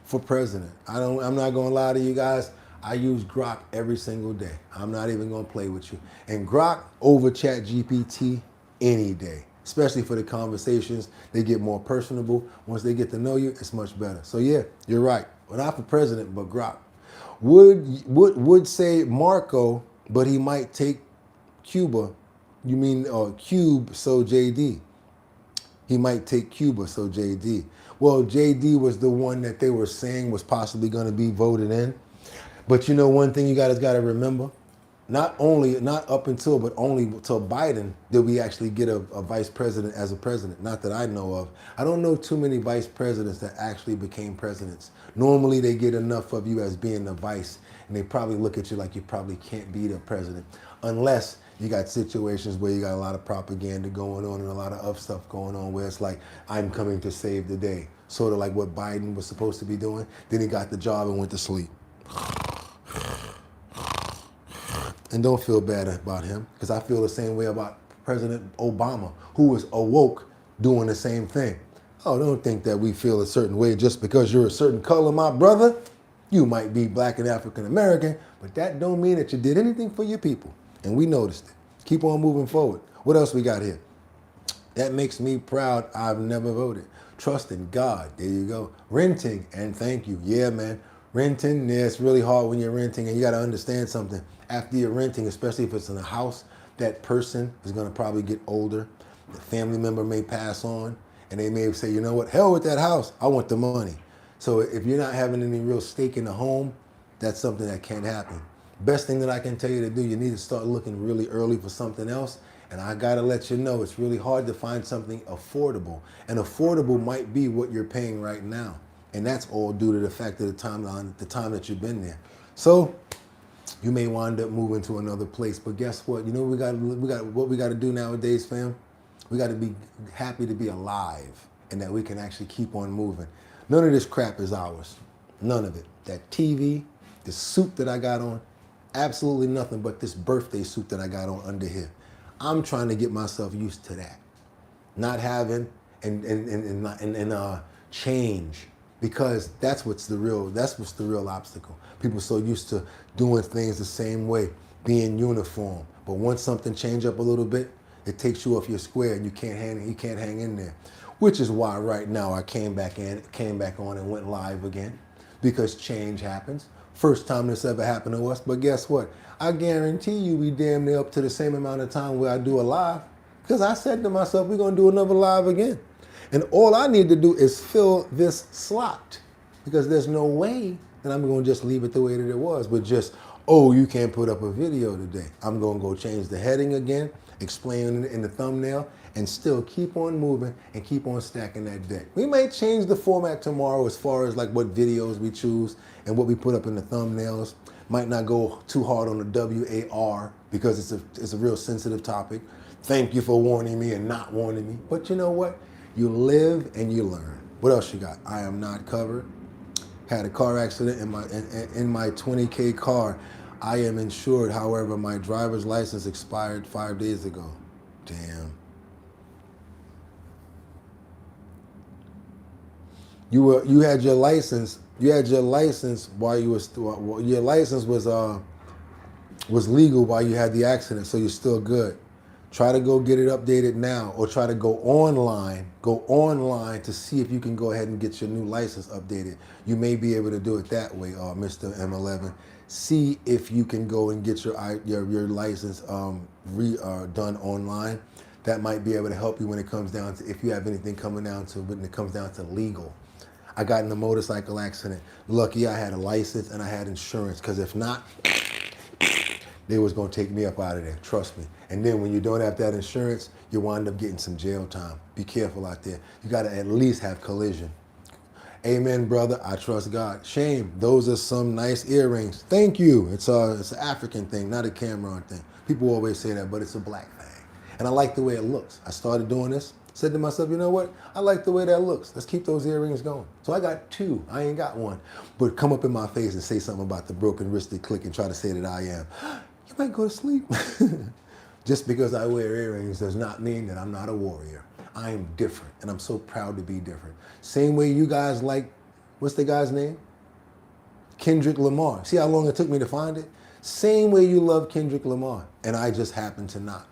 for president. I'm not gonna lie to you guys. I use Grok every single day. I'm not even gonna play with you. And Grok over ChatGPT any day, especially for the conversations. They get more personable. Once they get to know you, it's much better. So yeah, you're right. Well, not for president, but Grok. Would say Marco, but he might take Cuba. You mean Cube, so JD. He might take Cuba, so JD. Well, JD was the one that they were saying was possibly going to be voted in. But you know one thing you guys got to remember? Not up until, but only until Biden did we actually get a vice president as a president. Not that I know of. I don't know too many vice presidents that actually became presidents. Normally they get enough of you as being the vice, and they probably look at you like you probably can't be the president. Unless you got situations where you got a lot of propaganda going on and a lot of other stuff going on where it's like, I'm coming to save the day. Sort of like what Biden was supposed to be doing. Then he got the job and went to sleep. And don't feel bad about him, because I feel the same way about President Obama, who was awoke doing the same thing. Oh, don't think that we feel a certain way just because you're a certain color, my brother. You might be black and African American, but that don't mean that you did anything for your people. And we noticed it. Keep on moving forward. What else we got here? That makes me proud. I've never voted. Trust in God. There you go. Renting, and thank you. Yeah, man. Renting, yeah, it's really hard when you're renting, and you got to understand something. After you're renting, especially if it's in a house, that person is going to probably get older. The family member may pass on, and they may say, you know what, hell with that house. I want the money. So if you're not having any real stake in the home, that's something that can't happen. Best thing that I can tell you to do, you need to start looking really early for something else. And I got to let you know, it's really hard to find something affordable. And affordable might be what you're paying right now. And that's all due to the fact of the time that you've been there. So you may wind up moving to another place. But guess what? You know what we got to do nowadays, fam? We got to be happy to be alive and that we can actually keep on moving. None of this crap is ours. None of it. That TV, the suit that I got on, absolutely nothing but this birthday suit that I got on under here. I'm trying to get myself used to that. Not having and change, because that's what's the real obstacle. People so used to doing things the same way, being uniform. But once something change up a little bit, it takes you off your square and you can't hang in there. Which is why right now I came back on and went live again, because change happens. First time this ever happened to us, but guess what? I guarantee you we damn near up to the same amount of time where I do a live, because I said to myself, we're going to do another live again. And all I need to do is fill this slot, because there's no way that I'm going to just leave it the way that it was, but just, oh, you can't put up a video today. I'm going to go change the heading again, explain in the thumbnail, and still keep on moving and keep on stacking that deck. We may change the format tomorrow as far as like what videos we choose and what we put up in the thumbnails. Might not go too hard on the WAR because it's a real sensitive topic. Thank you for warning me and not warning me. But you know what? You live and you learn. What else you got? I am not covered. Had a car accident in my 20K car. I am insured. However, my driver's license expired 5 days ago. Damn. You had your license. You had your license while you was your license was legal while you had the accident, so you're still good. Try to go get it updated now, or try to go online. Go online to see if you can go ahead and get your new license updated. You may be able to do it that way, Mr. M11. See if you can go and get your license done online. That might be able to help you when it comes down to, if you have anything coming down to, when it comes down to legal. I got in a motorcycle accident. Lucky I had a license and I had insurance, because if not, they was gonna take me up out of there, trust me. And then when you don't have that insurance, you wind up getting some jail time. Be careful out there. You gotta at least have collision. Amen, brother, I trust God. Shame, those are some nice earrings. Thank you. It's an African thing, not a Cameron thing. People always say that, but it's a black thing. And I like the way it looks. I started doing this, said to myself, you know what? I like the way that looks. Let's keep those earrings going. So I got two. I ain't got one. But come up in my face and say something about the broken wristed click and try to say that I am. You might go to sleep. Just because I wear earrings does not mean that I'm not a warrior. I am different, and I'm so proud to be different. Same way you guys like, what's the guy's name? Kendrick Lamar. See how long it took me to find it? Same way you love Kendrick Lamar, and I just happen to not.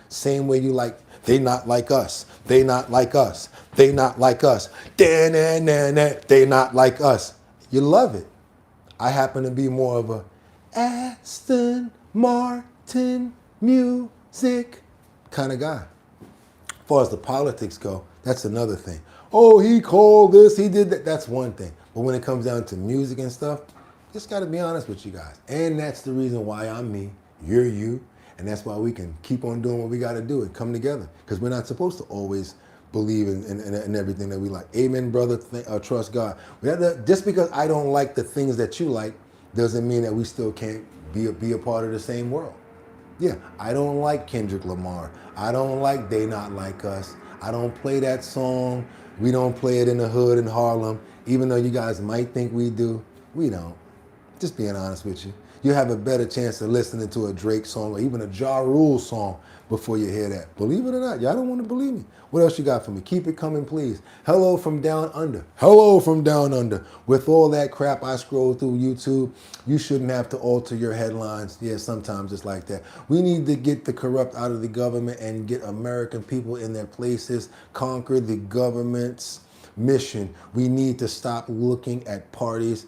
Same way you like, they not like us. They not like us. They not like us. They not like us. You love it. I happen to be more of a Aston Martin music kind of guy. As far as the politics go, that's another thing. Oh, he called this, he did that. That's one thing. But when it comes down to music and stuff, just got to be honest with you guys. And that's the reason why I'm me, you're you, and that's why we can keep on doing what we got to do and come together. Because we're not supposed to always believe in everything that we like. Amen, brother. Trust God. Just because I don't like the things that you like doesn't mean that we still can't be a part of the same world. Yeah, I don't like Kendrick Lamar. I don't like They Not Like Us. I don't play that song. We don't play it in the hood in Harlem. Even though you guys might think we do, we don't. Just being honest with you. You have a better chance of listening to a Drake song or even a Ja Rule song before you hear that. Believe it or not, y'all don't want to believe me. What else you got for me? Keep it coming, please. Hello from down under. Hello from down under. With all that crap I scroll through YouTube, you shouldn't have to alter your headlines. Yeah, sometimes it's like that. We need to get the corrupt out of the government and get American people in their places, conquer the government's mission. We need to stop looking at parties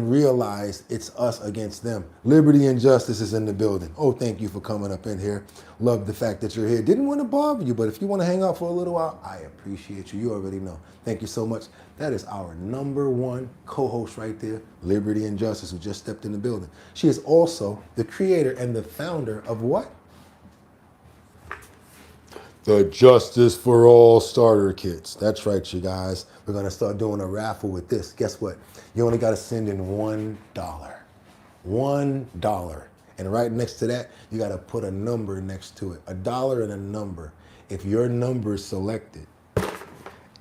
realize it's us against them. Liberty and justice is in the building. Oh, thank you for coming up in here. Love the fact that you're here. Didn't want to bother you, but if you want to hang out for a little while, I appreciate you. You already know. Thank you so much. That is our #1 co-host right there, Liberty and Justice, who just stepped in the building. She is also the creator and the founder of what? The Justice for All starter kits. That's right, you guys. We're going to start doing a raffle with this. Guess what? You only got to send in $1. $1. And right next to that, you got to put a number next to it. $1 and a number. If your number is selected,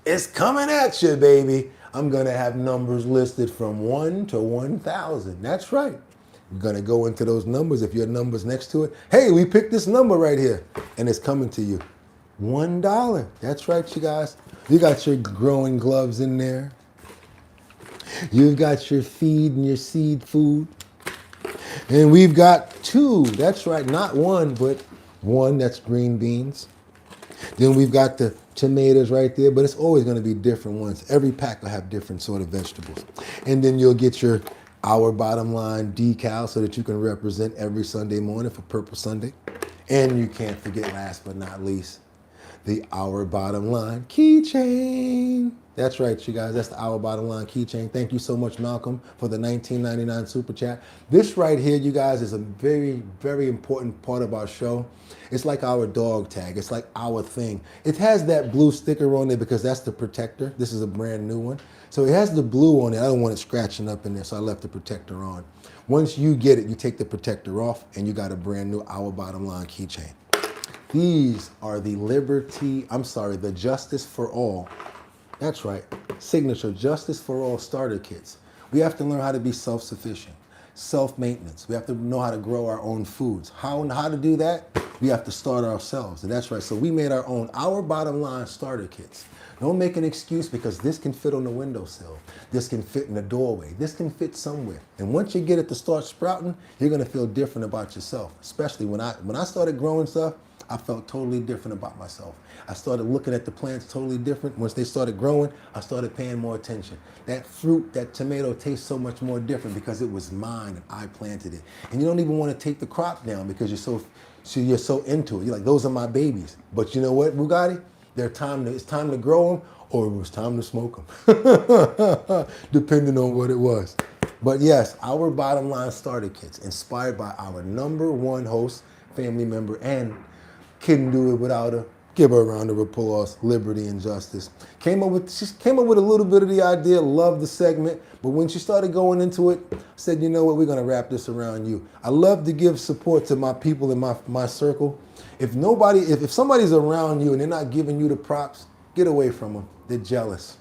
it's coming at you, baby. I'm going to have numbers listed from 1 to 1,000. That's right. You're going to go into those numbers. If your number's next to it, hey, we picked this number right here. And it's coming to you. $1. That's right, you guys. You got your growing gloves in there. You've got your feed and your seed food. And we've got 2. That's right, not 1, but 1. That's green beans. Then we've got the tomatoes right there, but it's always going to be different ones. Every pack will have different sort of vegetables. And then you'll get your Our Bottom Line decal so that you can represent every Sunday morning for Purple Sunday. And you can't forget, last but not least, the Our Bottom Line keychain. That's right, you guys. That's the Our Bottom Line keychain. Thank you so much, Malcolm, for the $19.99 super chat. This right here, you guys, is a very, very important part of our show. It's like our dog tag. It's like our thing. It has that blue sticker on there because that's the protector. This is a brand new one. So it has the blue on it. I don't want it scratching up in there, so I left the protector on. Once you get it, you take the protector off, and you got a brand new Our Bottom Line keychain. These are the Justice for All. That's right, signature Justice for All starter kits. We have to learn how to be self-sufficient, self-maintenance. We have to know how to grow our own foods. How to do that? We have to start ourselves. And that's right. So we made our bottom line starter kits. Don't make an excuse because this can fit on the windowsill. This can fit in the doorway. This can fit somewhere. And once you get it to start sprouting, you're gonna feel different about yourself. Especially when I started growing stuff, I felt totally different about myself. I started looking at the plants totally different. Once they started growing, I started paying more attention. That fruit, that tomato tastes so much more different because it was mine and I planted it. And you don't even want to take the crop down because you're so into it. You're like, those are my babies. But you know what, Bugatti? It's time to grow them, or it was time to smoke them, depending on what it was. But yes, our bottom line starter kits, inspired by our #1 host, family member, and couldn't do it without her. Give her a round of applause. Liberty and justice. She came up with a little bit of the idea. Loved the segment, but when she started going into it, I said, you know what? We're gonna wrap this around you. I love to give support to my people in my circle. If somebody's around you and they're not giving you the props, get away from them. They're jealous.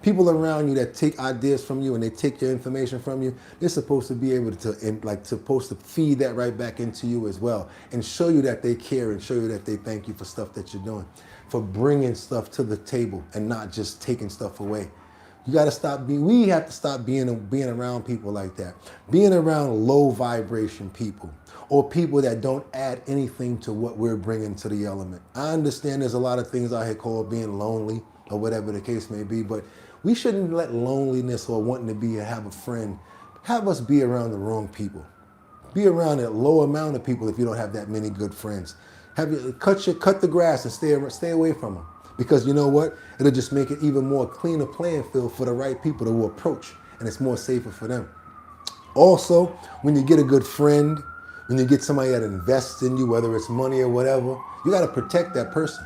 People around you that take ideas from you and they take your information from you, they're supposed to be able to feed that right back into you as well and show you that they care and show you that they thank you for stuff that you're doing, for bringing stuff to the table and not just taking stuff away. We have to stop being around people like that. Being around low vibration people or people that don't add anything to what we're bringing to the element. I understand there's a lot of things out here called being lonely or whatever the case may be, but we shouldn't let loneliness or wanting to have a friend have us be around the wrong people. Be around a low amount of people if you don't have that many good friends. Cut the grass and stay away from them. Because you know what? It'll just make it even more cleaner playing field for the right people to approach, and it's more safer for them. Also, when you get a good friend, when you get somebody that invests in you, whether it's money or whatever, you got to protect that person.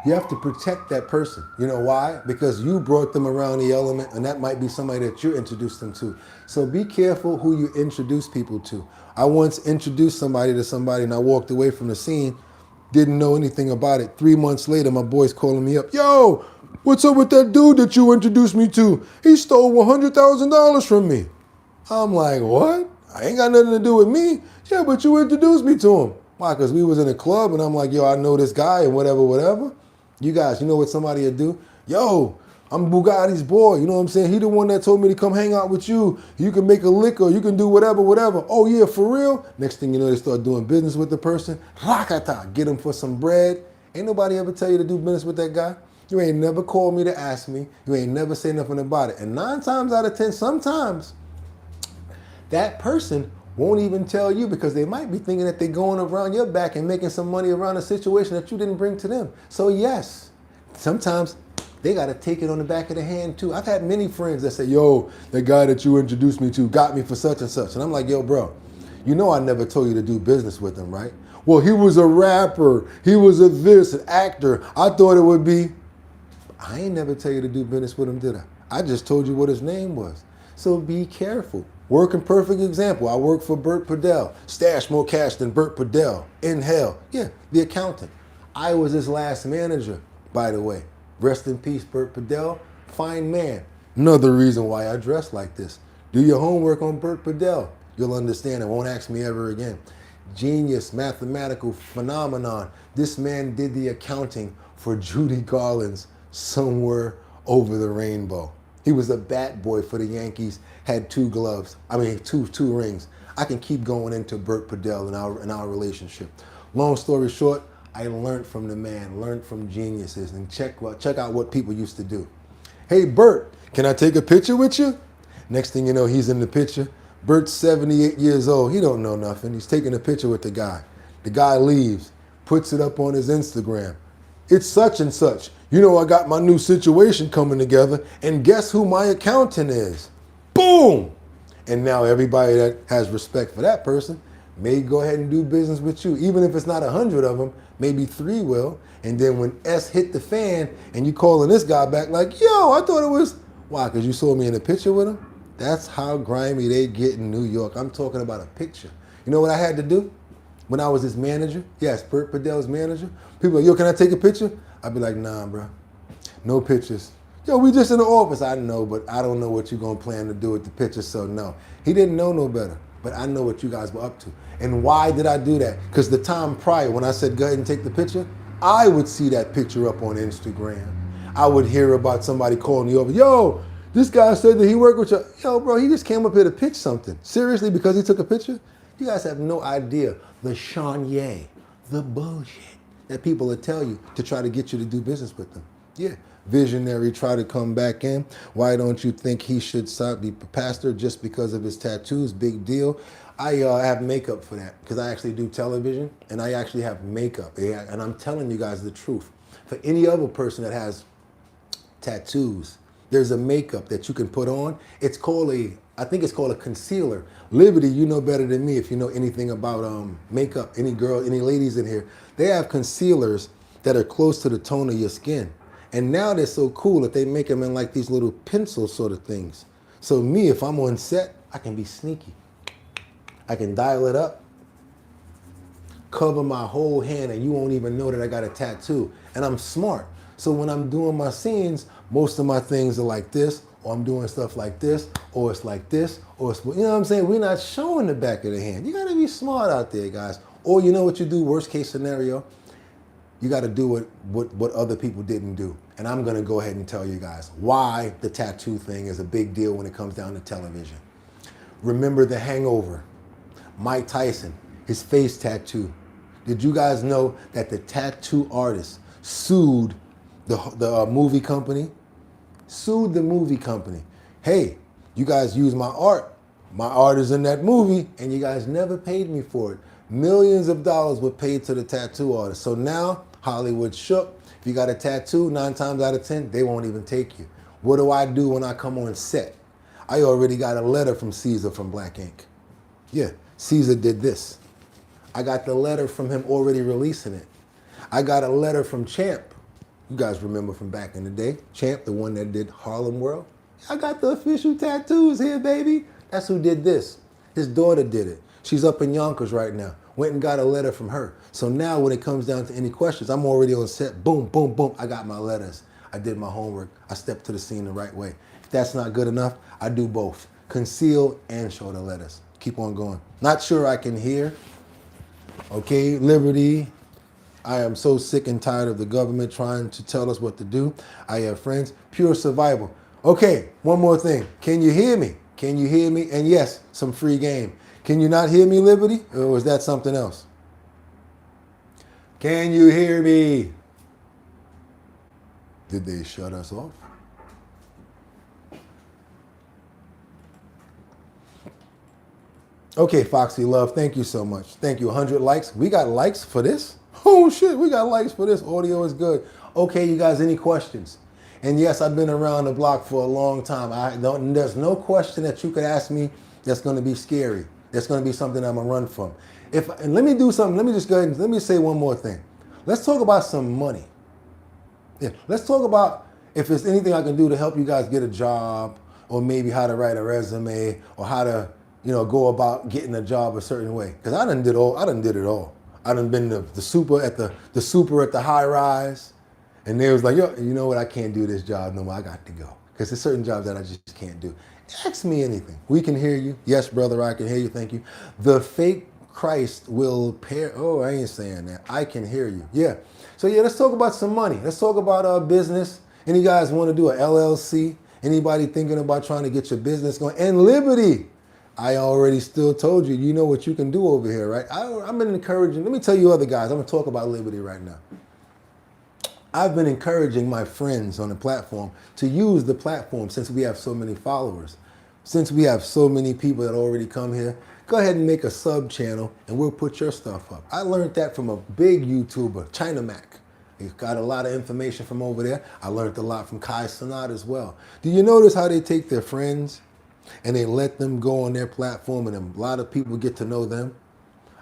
You have to protect that person. You know why? Because you brought them around the element, and that might be somebody that you introduced them to. So be careful who you introduce people to. I once introduced somebody to somebody, and I walked away from the scene, didn't know anything about it. 3 months later, my boy's calling me up. Yo, what's up with that dude that you introduced me to? He stole $100,000 from me. I'm like, what? I ain't got nothing to do with me. Yeah, but you introduced me to him. Why? Because we was in a club, and I'm like, yo, I know this guy, and whatever. You guys, you know what somebody would do? Yo, I'm Bugatti's boy. You know what I'm saying? He the one that told me to come hang out with you. You can make a liquor. You can do whatever. Oh, yeah, for real? Next thing you know, they start doing business with the person. Rakata, get them for some bread. Ain't nobody ever tell you to do business with that guy. You ain't never called me to ask me. You ain't never say nothing about it. And 9 times out of 10, sometimes that person won't even tell you because they might be thinking that they're going around your back and making some money around a situation that you didn't bring to them. So yes, sometimes they got to take it on the back of the hand too. I've had many friends that say, yo, the guy that you introduced me to got me for such and such. And I'm like, yo, bro, you know I never told you to do business with him, right? Well, he was a rapper. He was an actor. I thought it would be. I ain't never tell you to do business with him, did I? I just told you what his name was. So be careful. Working perfect example. I work for Bert Padell. Stash more cash than Bert Padell. In hell. Yeah, the accountant. I was his last manager, by the way. Rest in peace, Bert Padell. Fine man. Another reason why I dress like this. Do your homework on Bert Padell. You'll understand and won't ask me ever again. Genius, mathematical phenomenon. This man did the accounting for Judy Garland's Somewhere Over the Rainbow. He was a bat boy for the Yankees, had 2 rings. I can keep going into Bert Padell and our relationship. Long story short, I learned from the man, learned from geniuses, and check out what people used to do. Hey, Bert, can I take a picture with you? Next thing you know, he's in the picture. Bert's 78 years old. He don't know nothing. He's taking a picture with the guy. The guy leaves, puts it up on his Instagram. It's such and such. You know, I got my new situation coming together, and guess who my accountant is? Boom! And now everybody that has respect for that person may go ahead and do business with you. Even if it's not 100 of them, maybe 3 will. And then when S hit the fan and you calling this guy back like, yo, I thought it was, why? Because you saw me in a picture with him? That's how grimy they get in New York. I'm talking about a picture. You know what I had to do? when I was his manager, yes, Bert Padell's manager, people are like, yo, can I take a picture? I'd be like, nah, bro, no pictures. Yo, we just in the office. I know, but I don't know what you're going to plan to do with the pictures, so no. He didn't know no better, but I know what you guys were up to. And why did I do that? Because the time prior, when I said go ahead and take the picture, I would see that picture up on Instagram. I would hear about somebody calling me over, yo, this guy said that he worked with you. Yo, bro, he just came up here to pitch something. Seriously, because he took a picture? You guys have no idea the Shanye, the bullshit that people will tell you to try to get you to do business with them. Yeah. Visionary try to come back in. Why don't you think he should stop be pastor just because of his tattoos? Big deal. I have makeup for that because I actually do television and I actually have makeup. Yeah, and I'm telling you guys the truth. For any other person that has tattoos, there's a makeup that you can put on. It's called I think it's called a concealer. Liberty, you know better than me if you know anything about makeup. Any girl, any ladies in here, they have concealers that are close to the tone of your skin. And now they're so cool that they make them in like these little pencil sort of things. So me, if I'm on set, I can be sneaky. I can dial it up, cover my whole hand, and you won't even know that I got a tattoo. And I'm smart. So when I'm doing my scenes, most of my things are like this, or I'm doing stuff like this, or it's like this, or it's, you know what I'm saying? We're not showing the back of the hand. You gotta be smart out there, guys. Or you know what you do, worst case scenario? You got to do what other people didn't do. And I'm going to go ahead and tell you guys why the tattoo thing is a big deal when it comes down to television. Remember The Hangover. Mike Tyson, his face tattoo. Did you guys know that the tattoo artist sued the movie company? Sued the movie company. Hey, you guys use my art. My art is in that movie, and you guys never paid me for it. Millions of dollars were paid to the tattoo artist. So now Hollywood shook. If you got a tattoo, 9 times out of 10, they won't even take you. What do I do when I come on set? I already got a letter from Caesar from Black Ink. Yeah, Caesar did this. I got the letter from him already releasing it. I got a letter from Champ. You guys remember from back in the day. Champ, the one that did Harlem World. I got the official tattoos here, baby. That's who did this. His daughter did it. She's up in Yonkers right now. Went and got a letter from her. So now when it comes down to any questions, I'm already on set. Boom, boom, boom. I got my letters. I did my homework. I stepped to the scene the right way. If that's not good enough, I do both. Conceal and show the letters. Keep on going. Not sure I can hear. Okay, Liberty. I am so sick and tired of the government trying to tell us what to do. I have friends. Pure survival. Okay, one more thing. Can you hear me? Can you hear me? And yes, some free game. Can you not hear me, Liberty? Or is that something else? Can you hear me? Did they shut us off? Okay, Foxy Love, thank you so much. Thank you. 100 likes. We got likes for this? Oh shit, we got likes for this. Audio is good. Okay, you guys, any questions? And yes, I've been around the block for a long time. There's no question that you could ask me that's going to be scary. That's going to be something I'm going to run from. And let me do something. Let me just go ahead and let me say one more thing. Let's talk about some money. Yeah, let's talk about if there's anything I can do to help you guys get a job, or maybe how to write a resume, or how to, go about getting a job a certain way. Because I done did it all. I done been the super at the high rise, and they was like, yo, you know what? I can't do this job no more. I got to go. Because there's certain jobs that I just can't do. Ask me anything. We can hear you. Yes, brother, I can hear you. Thank you. The fake Christ will pair. Oh, I ain't saying that. I can hear you. Yeah. So yeah, let's talk about some money. Let's talk about business. Any guys want to do an LLC? Anybody thinking about trying to get your business going? And Liberty. I already still told you, you know what you can do over here, right? I've been encouraging. Let me tell you other guys. I'm going to talk about Liberty right now. I've been encouraging my friends on the platform to use the platform since we have so many followers. Since we have so many people that already come here, go ahead and make a sub channel and we'll put your stuff up. I learned that from a big YouTuber, China Mac. He got a lot of information from over there. I learned a lot from Kai Cenat as well. Do you notice how they take their friends and they let them go on their platform and a lot of people get to know them?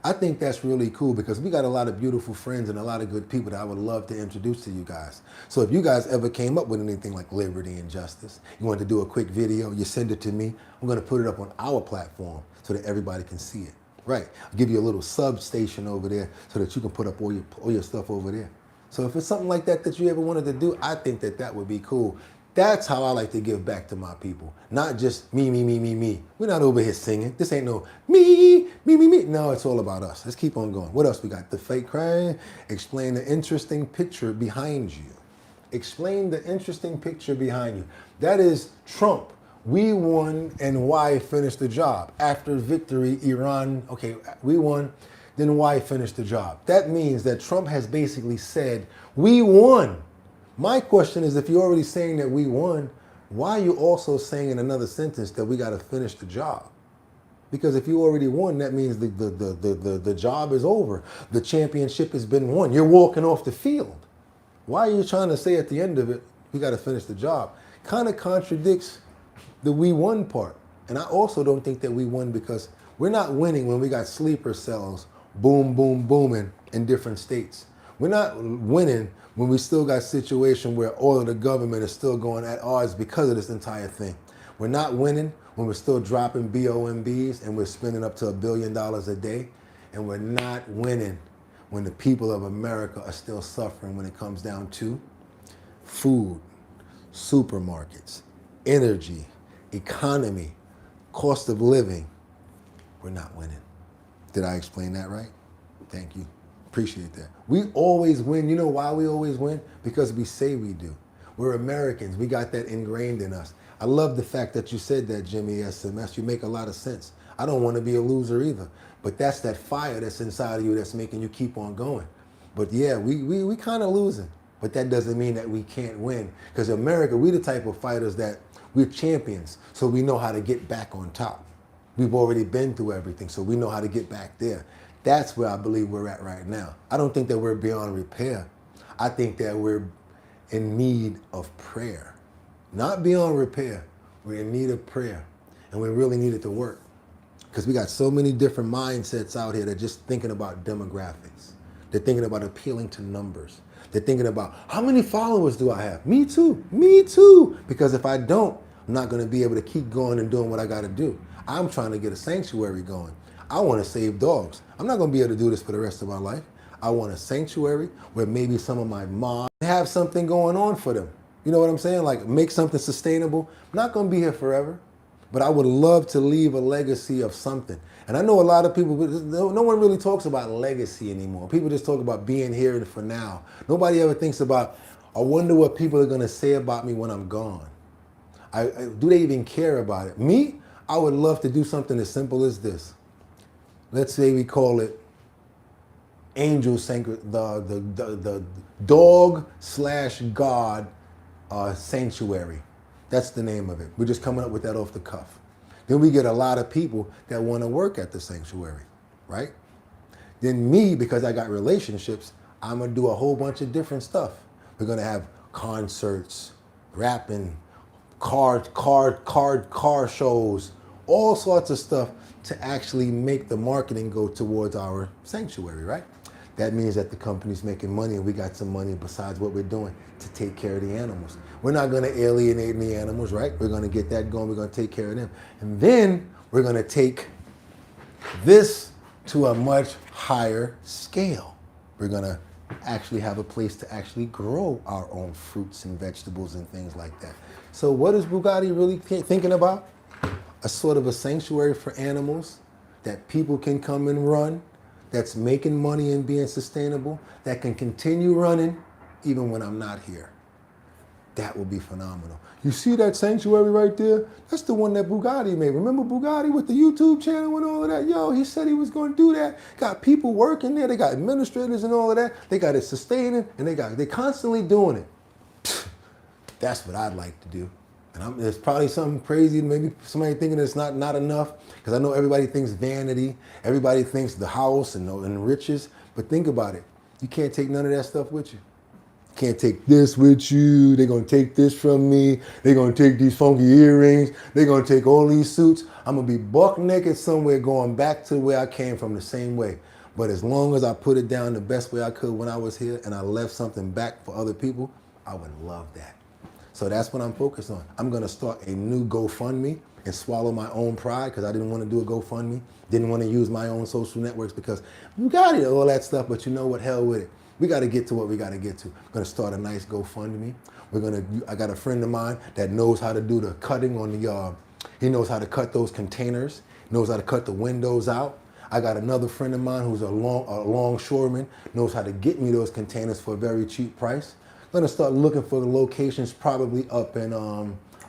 I think that's really cool because we got a lot of beautiful friends and a lot of good people that I would love to introduce to you guys. So if you guys ever came up with anything like liberty and justice, you want to do a quick video, you send it to me. I'm going to put it up on our platform so that everybody can see it. Right. I'll give you a little substation over there so that you can put up all your stuff over there. So if it's something like that that you ever wanted to do, I think that that would be cool. That's how I like to give back to my people. Not just me, me, me, me, me. We're not over here singing. This ain't no me, me, me, me. No, it's all about us. Let's keep on going. What else we got? The fake crying. Explain the interesting picture behind you. Explain the interesting picture behind you. That is Trump. We won, and why finish the job? After victory, Iran, okay, we won, then why finish the job? That means that Trump has basically said, we won. My question is, if you're already saying that we won, why are you also saying in another sentence that we got to finish the job? Because if you already won, that means the job is over. The championship has been won. You're walking off the field. Why are you trying to say at the end of it, we got to finish the job? Kind of contradicts the we won part. And I also don't think that we won because we're not winning when we got sleeper cells boom, boom, booming in different states. We're not winning when we still got a situation where all of the government is still going at odds because of this entire thing. We're not winning when we're still dropping BOMBs and we're spending up to $1 billion a day. And we're not winning when the people of America are still suffering when it comes down to food, supermarkets, energy, economy, cost of living. We're not winning. Did I explain that right? Thank you. Appreciate that. We always win. You know why we always win? Because we say we do. We're Americans. We got that ingrained in us. I love the fact that you said that, Jimmy SMS. You make a lot of sense. I don't want to be a loser either. But that's that fire that's inside of you that's making you keep on going. But yeah, we kind of losing. But that doesn't mean that we can't win. Because America, we the type of fighters that we're champions. So we know how to get back on top. We've already been through everything, so we know how to get back there. That's where I believe we're at right now. I don't think that we're beyond repair. I think that we're in need of prayer. Not beyond repair. We're in need of prayer. And we really need it to work. Because we got so many different mindsets out here that just thinking about demographics. They're thinking about appealing to numbers. They're thinking about, how many followers do I have? Me too. Me too. Because if I don't, I'm not going to be able to keep going and doing what I got to do. I'm trying to get a sanctuary going. I want to save dogs. I'm not going to be able to do this for the rest of my life. I want a sanctuary where maybe some of my moms have something going on for them. You know what I'm saying? Like make something sustainable. I'm not going to be here forever, but I would love to leave a legacy of something. And I know a lot of people, no one really talks about legacy anymore. People just talk about being here and for now. Nobody ever thinks about, I wonder what people are going to say about me when I'm gone. Do they even care about it? Me? I would love to do something as simple as this. Let's say we call it Angel the dog/God sanctuary. That's the name of it. We're just coming up with that off the cuff. Then we get a lot of people that want to work at the sanctuary, right? Then me, because I got relationships, I'm going to do a whole bunch of different stuff. We're going to have concerts, rapping, car shows, all sorts of stuff to actually make the marketing go towards our sanctuary, right? That means that the company's making money and we got some money besides what we're doing to take care of the animals. We're not going to alienate the animals, right? We're going to get that going. We're going to take care of them. And then we're going to take this to a much higher scale. We're going to actually have a place to actually grow our own fruits and vegetables and things like that. So what is Bugatti really thinking about? A sort of a sanctuary for animals that people can come and run, that's making money and being sustainable, that can continue running even when I'm not here. That would be phenomenal. You see that sanctuary right there? That's the one that Bugatti made. Remember Bugatti with the YouTube channel and all of that? Yo, he said he was going to do that. Got people working there. They got administrators and all of that. They got it sustaining, and they constantly doing it. That's what I'd like to do. And there's probably something crazy, maybe somebody thinking it's not enough, because I know everybody thinks vanity, everybody thinks the house and riches, but think about it. You can't take none of that stuff with you. You can't take this with you. They're going to take this from me. They're going to take these funky earrings. They're going to take all these suits. I'm going to be buck naked somewhere going back to where I came from the same way. But as long as I put it down the best way I could when I was here and I left something back for other people, I would love that. So that's what I'm focused on. I'm going to start a new GoFundMe and swallow my own pride because I didn't want to do a GoFundMe, didn't want to use my own social networks because we got it, all that stuff, but you know what, hell with it. We got to get to what we got to get to. We're going to start a nice GoFundMe. I got a friend of mine that knows how to do the cutting on the, he knows how to cut those containers, knows how to cut the windows out. I got another friend of mine who's a longshoreman, knows how to get me those containers for a very cheap price. I'm gonna start looking for the locations probably up in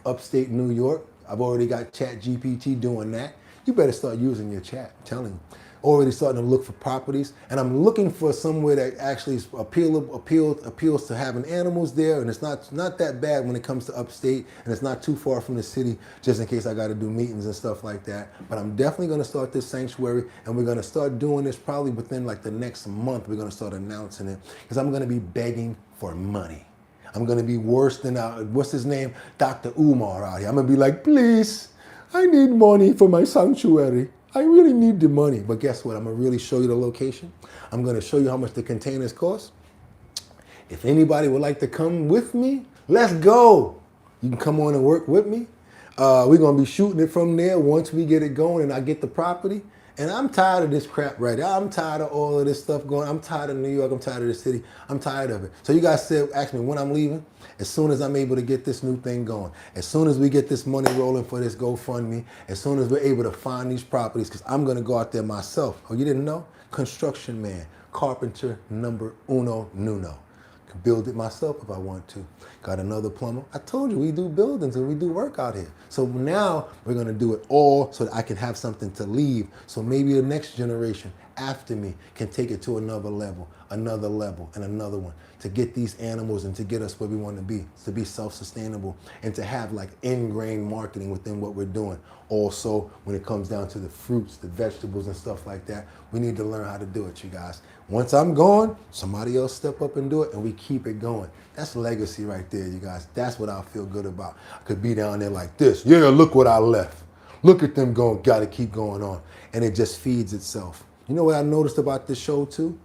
upstate New York. I've already got ChatGPT doing that. You better start using your chat, I'm telling you. Already starting to look for properties, and I'm looking for somewhere that actually appeals to having animals there, and it's not that bad when it comes to upstate, and it's not too far from the city, just in case I got to do meetings and stuff like that. But I'm definitely going to start this sanctuary, and we're going to start doing this probably within like the next month. We're going to start announcing it, because I'm going to be begging for money. I'm going to be worse than, what's his name, Dr. Umar out here. I'm going to be like, please, I need money for my sanctuary. I really need the money. But guess what? I'm going to really show you the location. I'm going to show you how much the containers cost. If anybody would like to come with me, let's go. You can come on and work with me. We're going to be shooting it from there once we get it going and I get the property. And I'm tired of this crap right now. I'm tired of all of this stuff going. I'm tired of New York. I'm tired of the city. I'm tired of it. So you guys ask me when I'm leaving. As soon as I'm able to get this new thing going, as soon as we get this money rolling for this GoFundMe, as soon as we're able to find these properties, because I'm going to go out there myself. Oh, you didn't know? Construction man, carpenter number uno nuno. Can build it myself if I want to. Got another plumber. I told you we do buildings and we do work out here. So now we're going to do it all so that I can have something to leave. So maybe the next generation after me can take it to another level, and another one, to get these animals and to get us where we want to be self-sustainable, and to have like ingrained marketing within what we're doing. Also, when it comes down to the fruits, the vegetables and stuff like that, we need to learn how to do it, you guys. Once I'm gone, somebody else step up and do it, and we keep it going. That's legacy right there, you guys. That's what I feel good about. I could be down there like this. Yeah, look what I left. Look at them going, gotta keep going on. And it just feeds itself. You know what I noticed about this show too?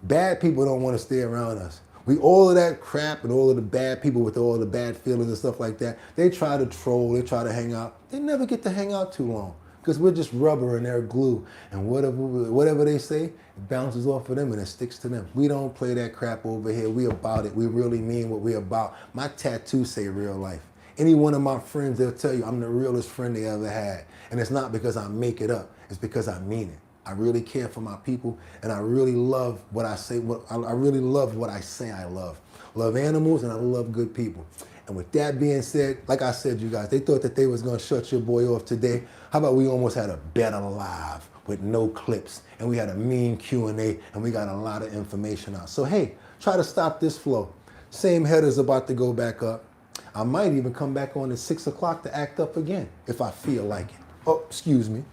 Bad people don't want to stay around us. All of that crap and all of the bad people with all the bad feelings and stuff like that, they try to troll, they try to hang out. They never get to hang out too long because we're just rubber and they're glue. And whatever they say, it bounces off of them and it sticks to them. We don't play that crap over here. We about it. We really mean what we're about. My tattoos say real life. Any one of my friends, they'll tell you I'm the realest friend they ever had. And it's not because I make it up. It's because I mean it. I really care for my people, and I really love what I say. I really love what I say I love. Love animals, and I love good people. And with that being said, like I said, you guys, they thought that they was going to shut your boy off today. How about we almost had a better live with no clips, and we had a mean Q&A, and we got a lot of information out. So, hey, try to stop this flow. Same header's about to go back up. I might even come back on at 6 o'clock to act up again, if I feel like it. Oh, excuse me.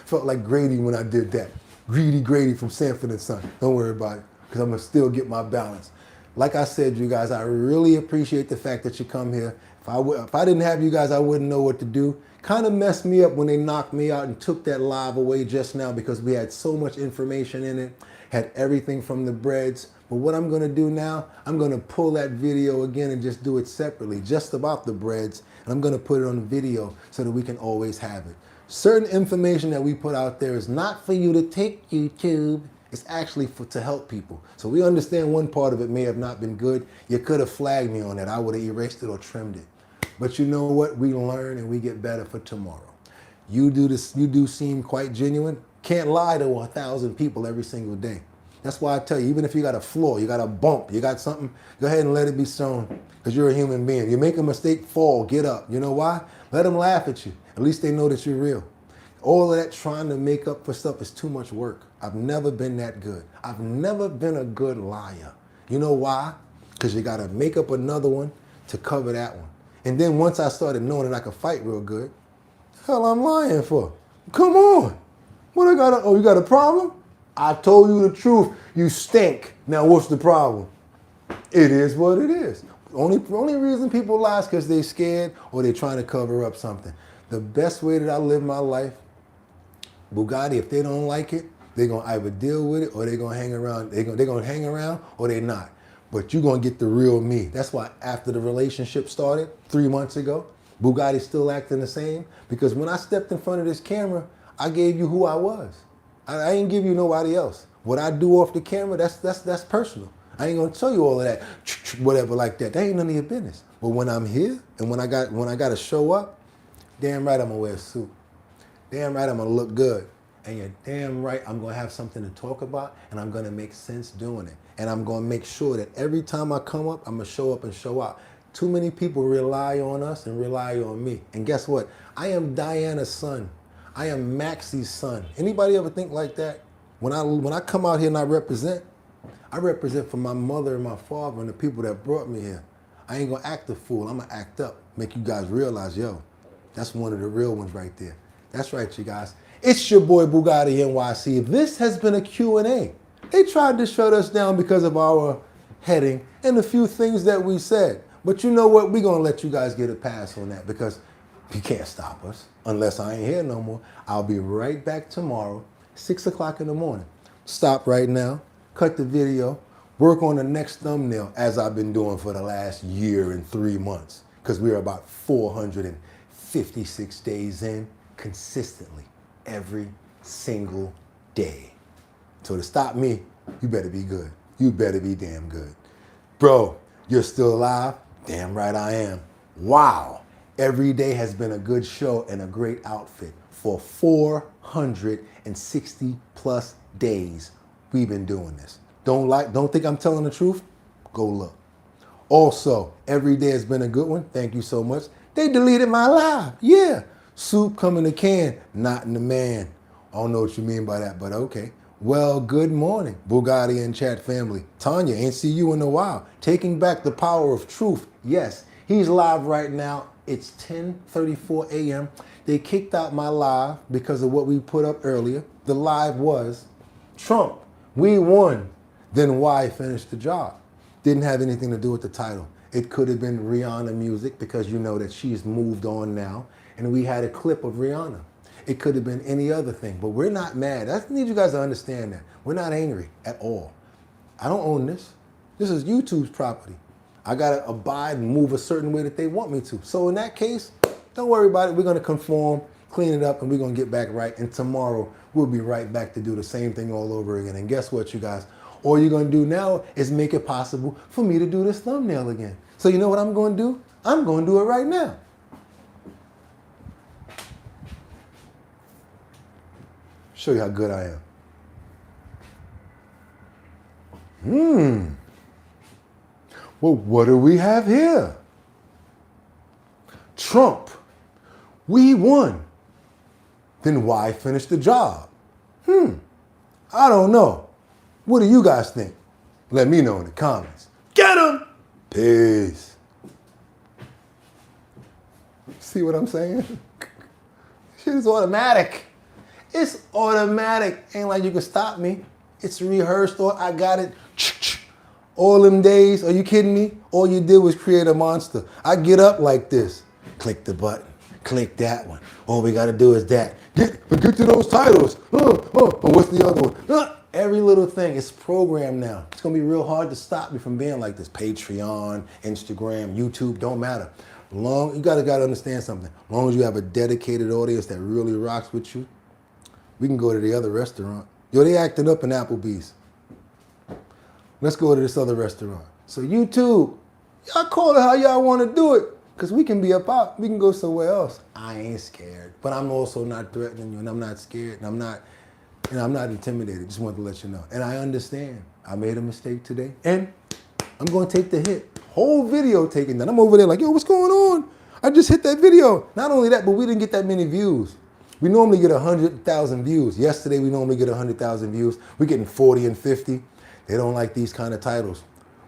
Felt like Grady when I did that. Greedy Grady from Sanford and Son. Don't worry about it, because I'm going to still get my balance. Like I said, you guys, I really appreciate the fact that you come here. If I didn't have you guys, I wouldn't know what to do. Kind of messed me up when they knocked me out and took that live away just now because we had so much information in it. Had everything from the breads. But what I'm going to do now, I'm going to pull that video again and just do it separately, just about the breads. And I'm going to put it on video so that we can always have it. Certain information that we put out there is not for you to take, YouTube. It's actually to help people. So we understand one part of it may have not been good. You could have flagged me on it. I would have erased it or trimmed it. But you know what? We learn and we get better for tomorrow. You do seem quite genuine. Can't lie to 1,000 people every single day. That's why I tell you, even if you got a flaw, you got a bump, you got something, go ahead and let it be shown, because you're a human being. You make a mistake, fall, get up. You know why? Let them laugh at you. At least they know that you're real. All of that trying to make up for stuff is too much work. I've never been that good. I've never been a good liar. You know why? Because you got to make up another one to cover that one. And then once I started knowing that I could fight real good, the hell I'm lying for? Come on. What I got? Oh, you got a problem? I told you the truth. You stink. Now what's the problem? It is what it is. Only reason people lie is because they're scared or they're trying to cover up something. The best way that I live my life, Bugatti, if they don't like it, they're going to either deal with it or they're going to hang around. They're going to hang around or they're not. But you're going to get the real me. That's why after the relationship started 3 months ago, Bugatti's still acting the same? Because when I stepped in front of this camera, I gave you who I was. I ain't give you nobody else. What I do off the camera, that's personal. I ain't gonna tell you all of that, whatever like that. That ain't none of your business. But when I'm here and when I got to show up, damn right I'm gonna wear a suit. Damn right I'm gonna look good. And you're damn right I'm gonna have something to talk about, and I'm gonna make sense doing it. And I'm gonna make sure that every time I come up, I'm gonna show up and show out. Too many people rely on us and rely on me. And guess what? I am Diana's son. I am Maxie's son. Anybody ever think like that? When I come out here and I represent for my mother and my father and the people that brought me here. I ain't gonna act a fool. I'm gonna act up. Make you guys realize, yo, that's one of the real ones right there. That's right, you guys. It's your boy Bugatti NYC. This has been a Q&A. They tried to shut us down because of our heading and a few things that we said. But you know what? We're gonna let you guys get a pass on that because you can't stop us unless I ain't here no more. I'll be right back tomorrow, 6 o'clock in the morning. Stop right now, cut the video, work on the next thumbnail as I've been doing for the last year and 3 months because we're about 456 days in consistently every single day. So to stop me, you better be good. You better be damn good. Bro, you're still alive? Damn right I am. Wow. Every day has been a good show and a great outfit. For 460 plus days, we've been doing this. Don't think I'm telling the truth? Go look. Also, every day has been a good one. Thank you so much. They deleted my live. Yeah. Soup come in the can, not in the man. I don't know what you mean by that, but okay. Well, good morning, Bugatti and chat family. Tanya, ain't see you in a while. Taking back the power of truth. Yes, he's live right now. It's 10:34 a.m. They kicked out my live because of what we put up earlier. The live was Trump, we won. Then why finish the job? Didn't have anything to do with the title. It could have been Rihanna music because you know that she's moved on now. And we had a clip of Rihanna. It could have been any other thing, but we're not mad. I need you guys to understand that. We're not angry at all. I don't own this. This is YouTube's property. I gotta abide and move a certain way that they want me to. So in that case, don't worry about it. We're gonna conform, clean it up, and we're gonna get back right. And tomorrow, we'll be right back to do the same thing all over again. And guess what, you guys? All you're gonna do now is make it possible for me to do this thumbnail again. So you know what I'm gonna do? I'm gonna do it right now. Show you how good I am. Well, what do we have here? Trump, we won. Then why finish the job? I don't know. What do you guys think? Let me know in the comments. Get him! Peace. See what I'm saying? Shit is automatic. It's automatic. Ain't like you can stop me. It's rehearsed. Or I got it. All them days. Are you kidding me? All you did was create a monster. I get up like this. Click the button. Click that one. All we got to do is that. Get to those titles. What's the other one? Every little thing is programmed now. It's going to be real hard to stop me from being like this. Patreon, Instagram, YouTube, don't matter. You gotta understand something. As long as you have a dedicated audience that really rocks with you, we can go to the other restaurant. Yo, they acting up in Applebee's. Let's go to this other restaurant. So YouTube, y'all call it how y'all want to do it, because we can be up out. We can go somewhere else. I ain't scared, but I'm also not threatening you, and I'm not scared, and I'm not intimidated. Just wanted to let you know. And I understand. I made a mistake today, and I'm going to take the hit. Whole video taken down. I'm over there like, yo, what's going on? I just hit that video. Not only that, but we didn't get that many views. We normally get 100,000 views. Yesterday, we normally get 100,000 views. We're getting 40 and 50. They don't like these kind of titles.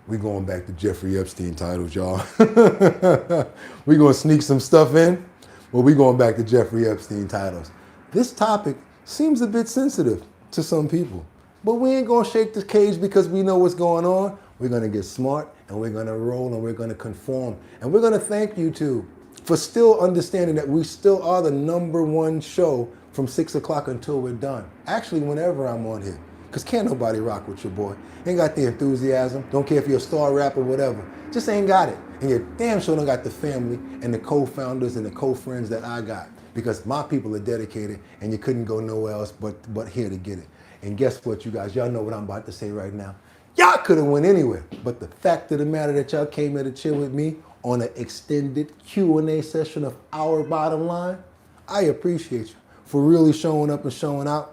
We're going back to Jeffrey Epstein titles, y'all. We're going to sneak some stuff in, but we're going back to Jeffrey Epstein titles. This topic seems a bit sensitive to some people, but we ain't going to shake the cage because we know what's going on. We're going to get smart, and we're going to roll, and we're going to conform. And we're going to thank YouTube for still understanding that we still are the #1 show from 6 o'clock until we're done. Actually, whenever I'm on here. Because can't nobody rock with your boy. Ain't got the enthusiasm. Don't care if you're a star rapper, whatever. Just ain't got it. And you damn sure don't got the family and the co-founders and the co-friends that I got. Because my people are dedicated and you couldn't go nowhere else but here to get it. And guess what, you guys? Y'all know what I'm about to say right now. Y'all could have went anywhere. But the fact of the matter that y'all came here to chill with me on an extended Q&A session of Our Bottom Line, I appreciate you for really showing up and showing out.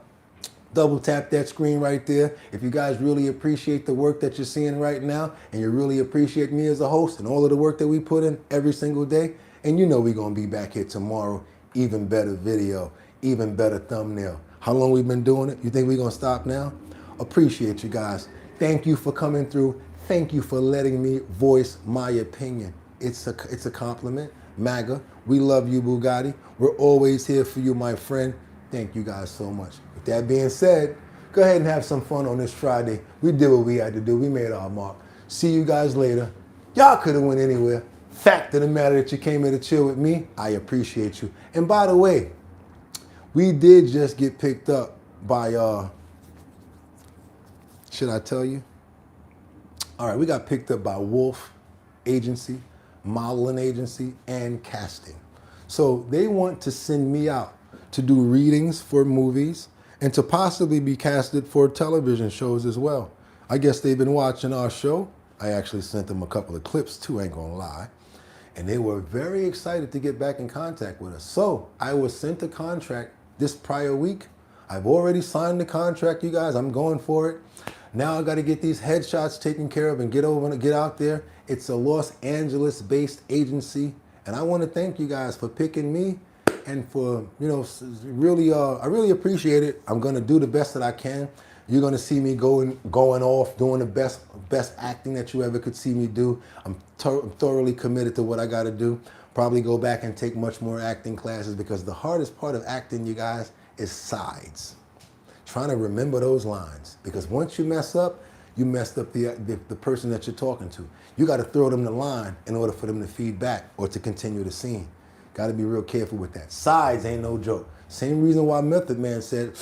Double tap that screen right there. If you guys really appreciate the work that you're seeing right now, and you really appreciate me as a host and all of the work that we put in every single day, and you know we're gonna be back here tomorrow, even better video, even better thumbnail. How long we've been doing it? You think we're gonna stop now? Appreciate you guys. Thank you for coming through. Thank you for letting me voice my opinion. It's a compliment. MAGA, we love you, Bugatti. We're always here for you, my friend. Thank you guys so much. With that being said, go ahead and have some fun on this Friday. We did what we had to do. We made our mark. See you guys later. Y'all could have went anywhere. Fact of the matter that you came here to chill with me, I appreciate you. And by the way, we did just get picked up by, should I tell you? All right, we got picked up by Wolf Agency, modeling agency, and casting. So they want to send me out to do readings for movies and to possibly be casted for television shows as well. I guess they've been watching our show. I actually sent them a couple of clips too, ain't gonna lie. And they were very excited to get back in contact with us. So I was sent a contract this prior week. I've already signed the contract, you guys. I'm going for it. Now I got to get these headshots taken care of and get over and get out there. It's a Los Angeles-based agency, and I want to thank you guys for picking me and for, you know, really, I really appreciate it. I'm going to do the best that I can. You're going to see me going off, doing the best acting that you ever could see me do. I'm thoroughly committed to what I got to do. Probably go back and take much more acting classes because the hardest part of acting, you guys, is sides. Trying to remember those lines, because once you mess up, you messed up the person that you're talking to. You got to throw them the line in order for them to feed back or to continue the scene. Got to be real careful with that. Sides ain't no joke. Same reason why Method Man said,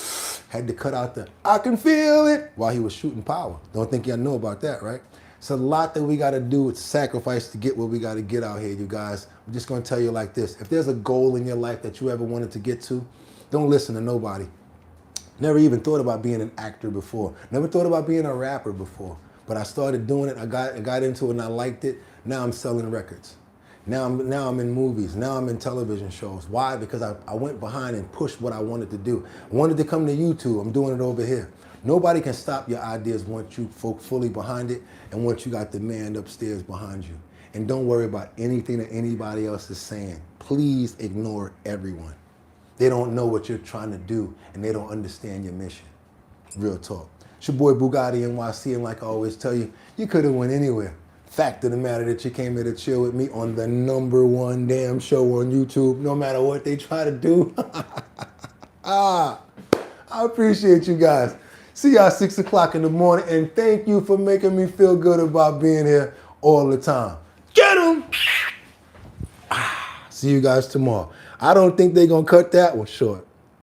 had to cut out the "I can feel it" while he was shooting Power. Don't think y'all know about that, right? It's a lot that we got to do with sacrifice to get what we got to get out here, you guys. I'm just going to tell you like this. If there's a goal in your life that you ever wanted to get to, don't listen to nobody. Never even thought about being an actor before. Never thought about being a rapper before. But I started doing it. I got into it and I liked it. Now I'm selling records. Now I'm in movies. Now I'm in television shows. Why? Because I went behind and pushed what I wanted to do. I wanted to come to YouTube. I'm doing it over here. Nobody can stop your ideas once you folk fully behind it and once you got the man upstairs behind you. And don't worry about anything that anybody else is saying. Please ignore everyone. They don't know what you're trying to do, and they don't understand your mission. Real talk. It's your boy Bugatti NYC, and like I always tell you, you could have went anywhere. Fact of the matter that you came here to chill with me on the #1 damn show on YouTube, no matter what they try to do. I appreciate you guys. See y'all 6 o'clock in the morning, and thank you for making me feel good about being here all the time. Get 'em! See you guys tomorrow. I don't think they're going to cut that one short.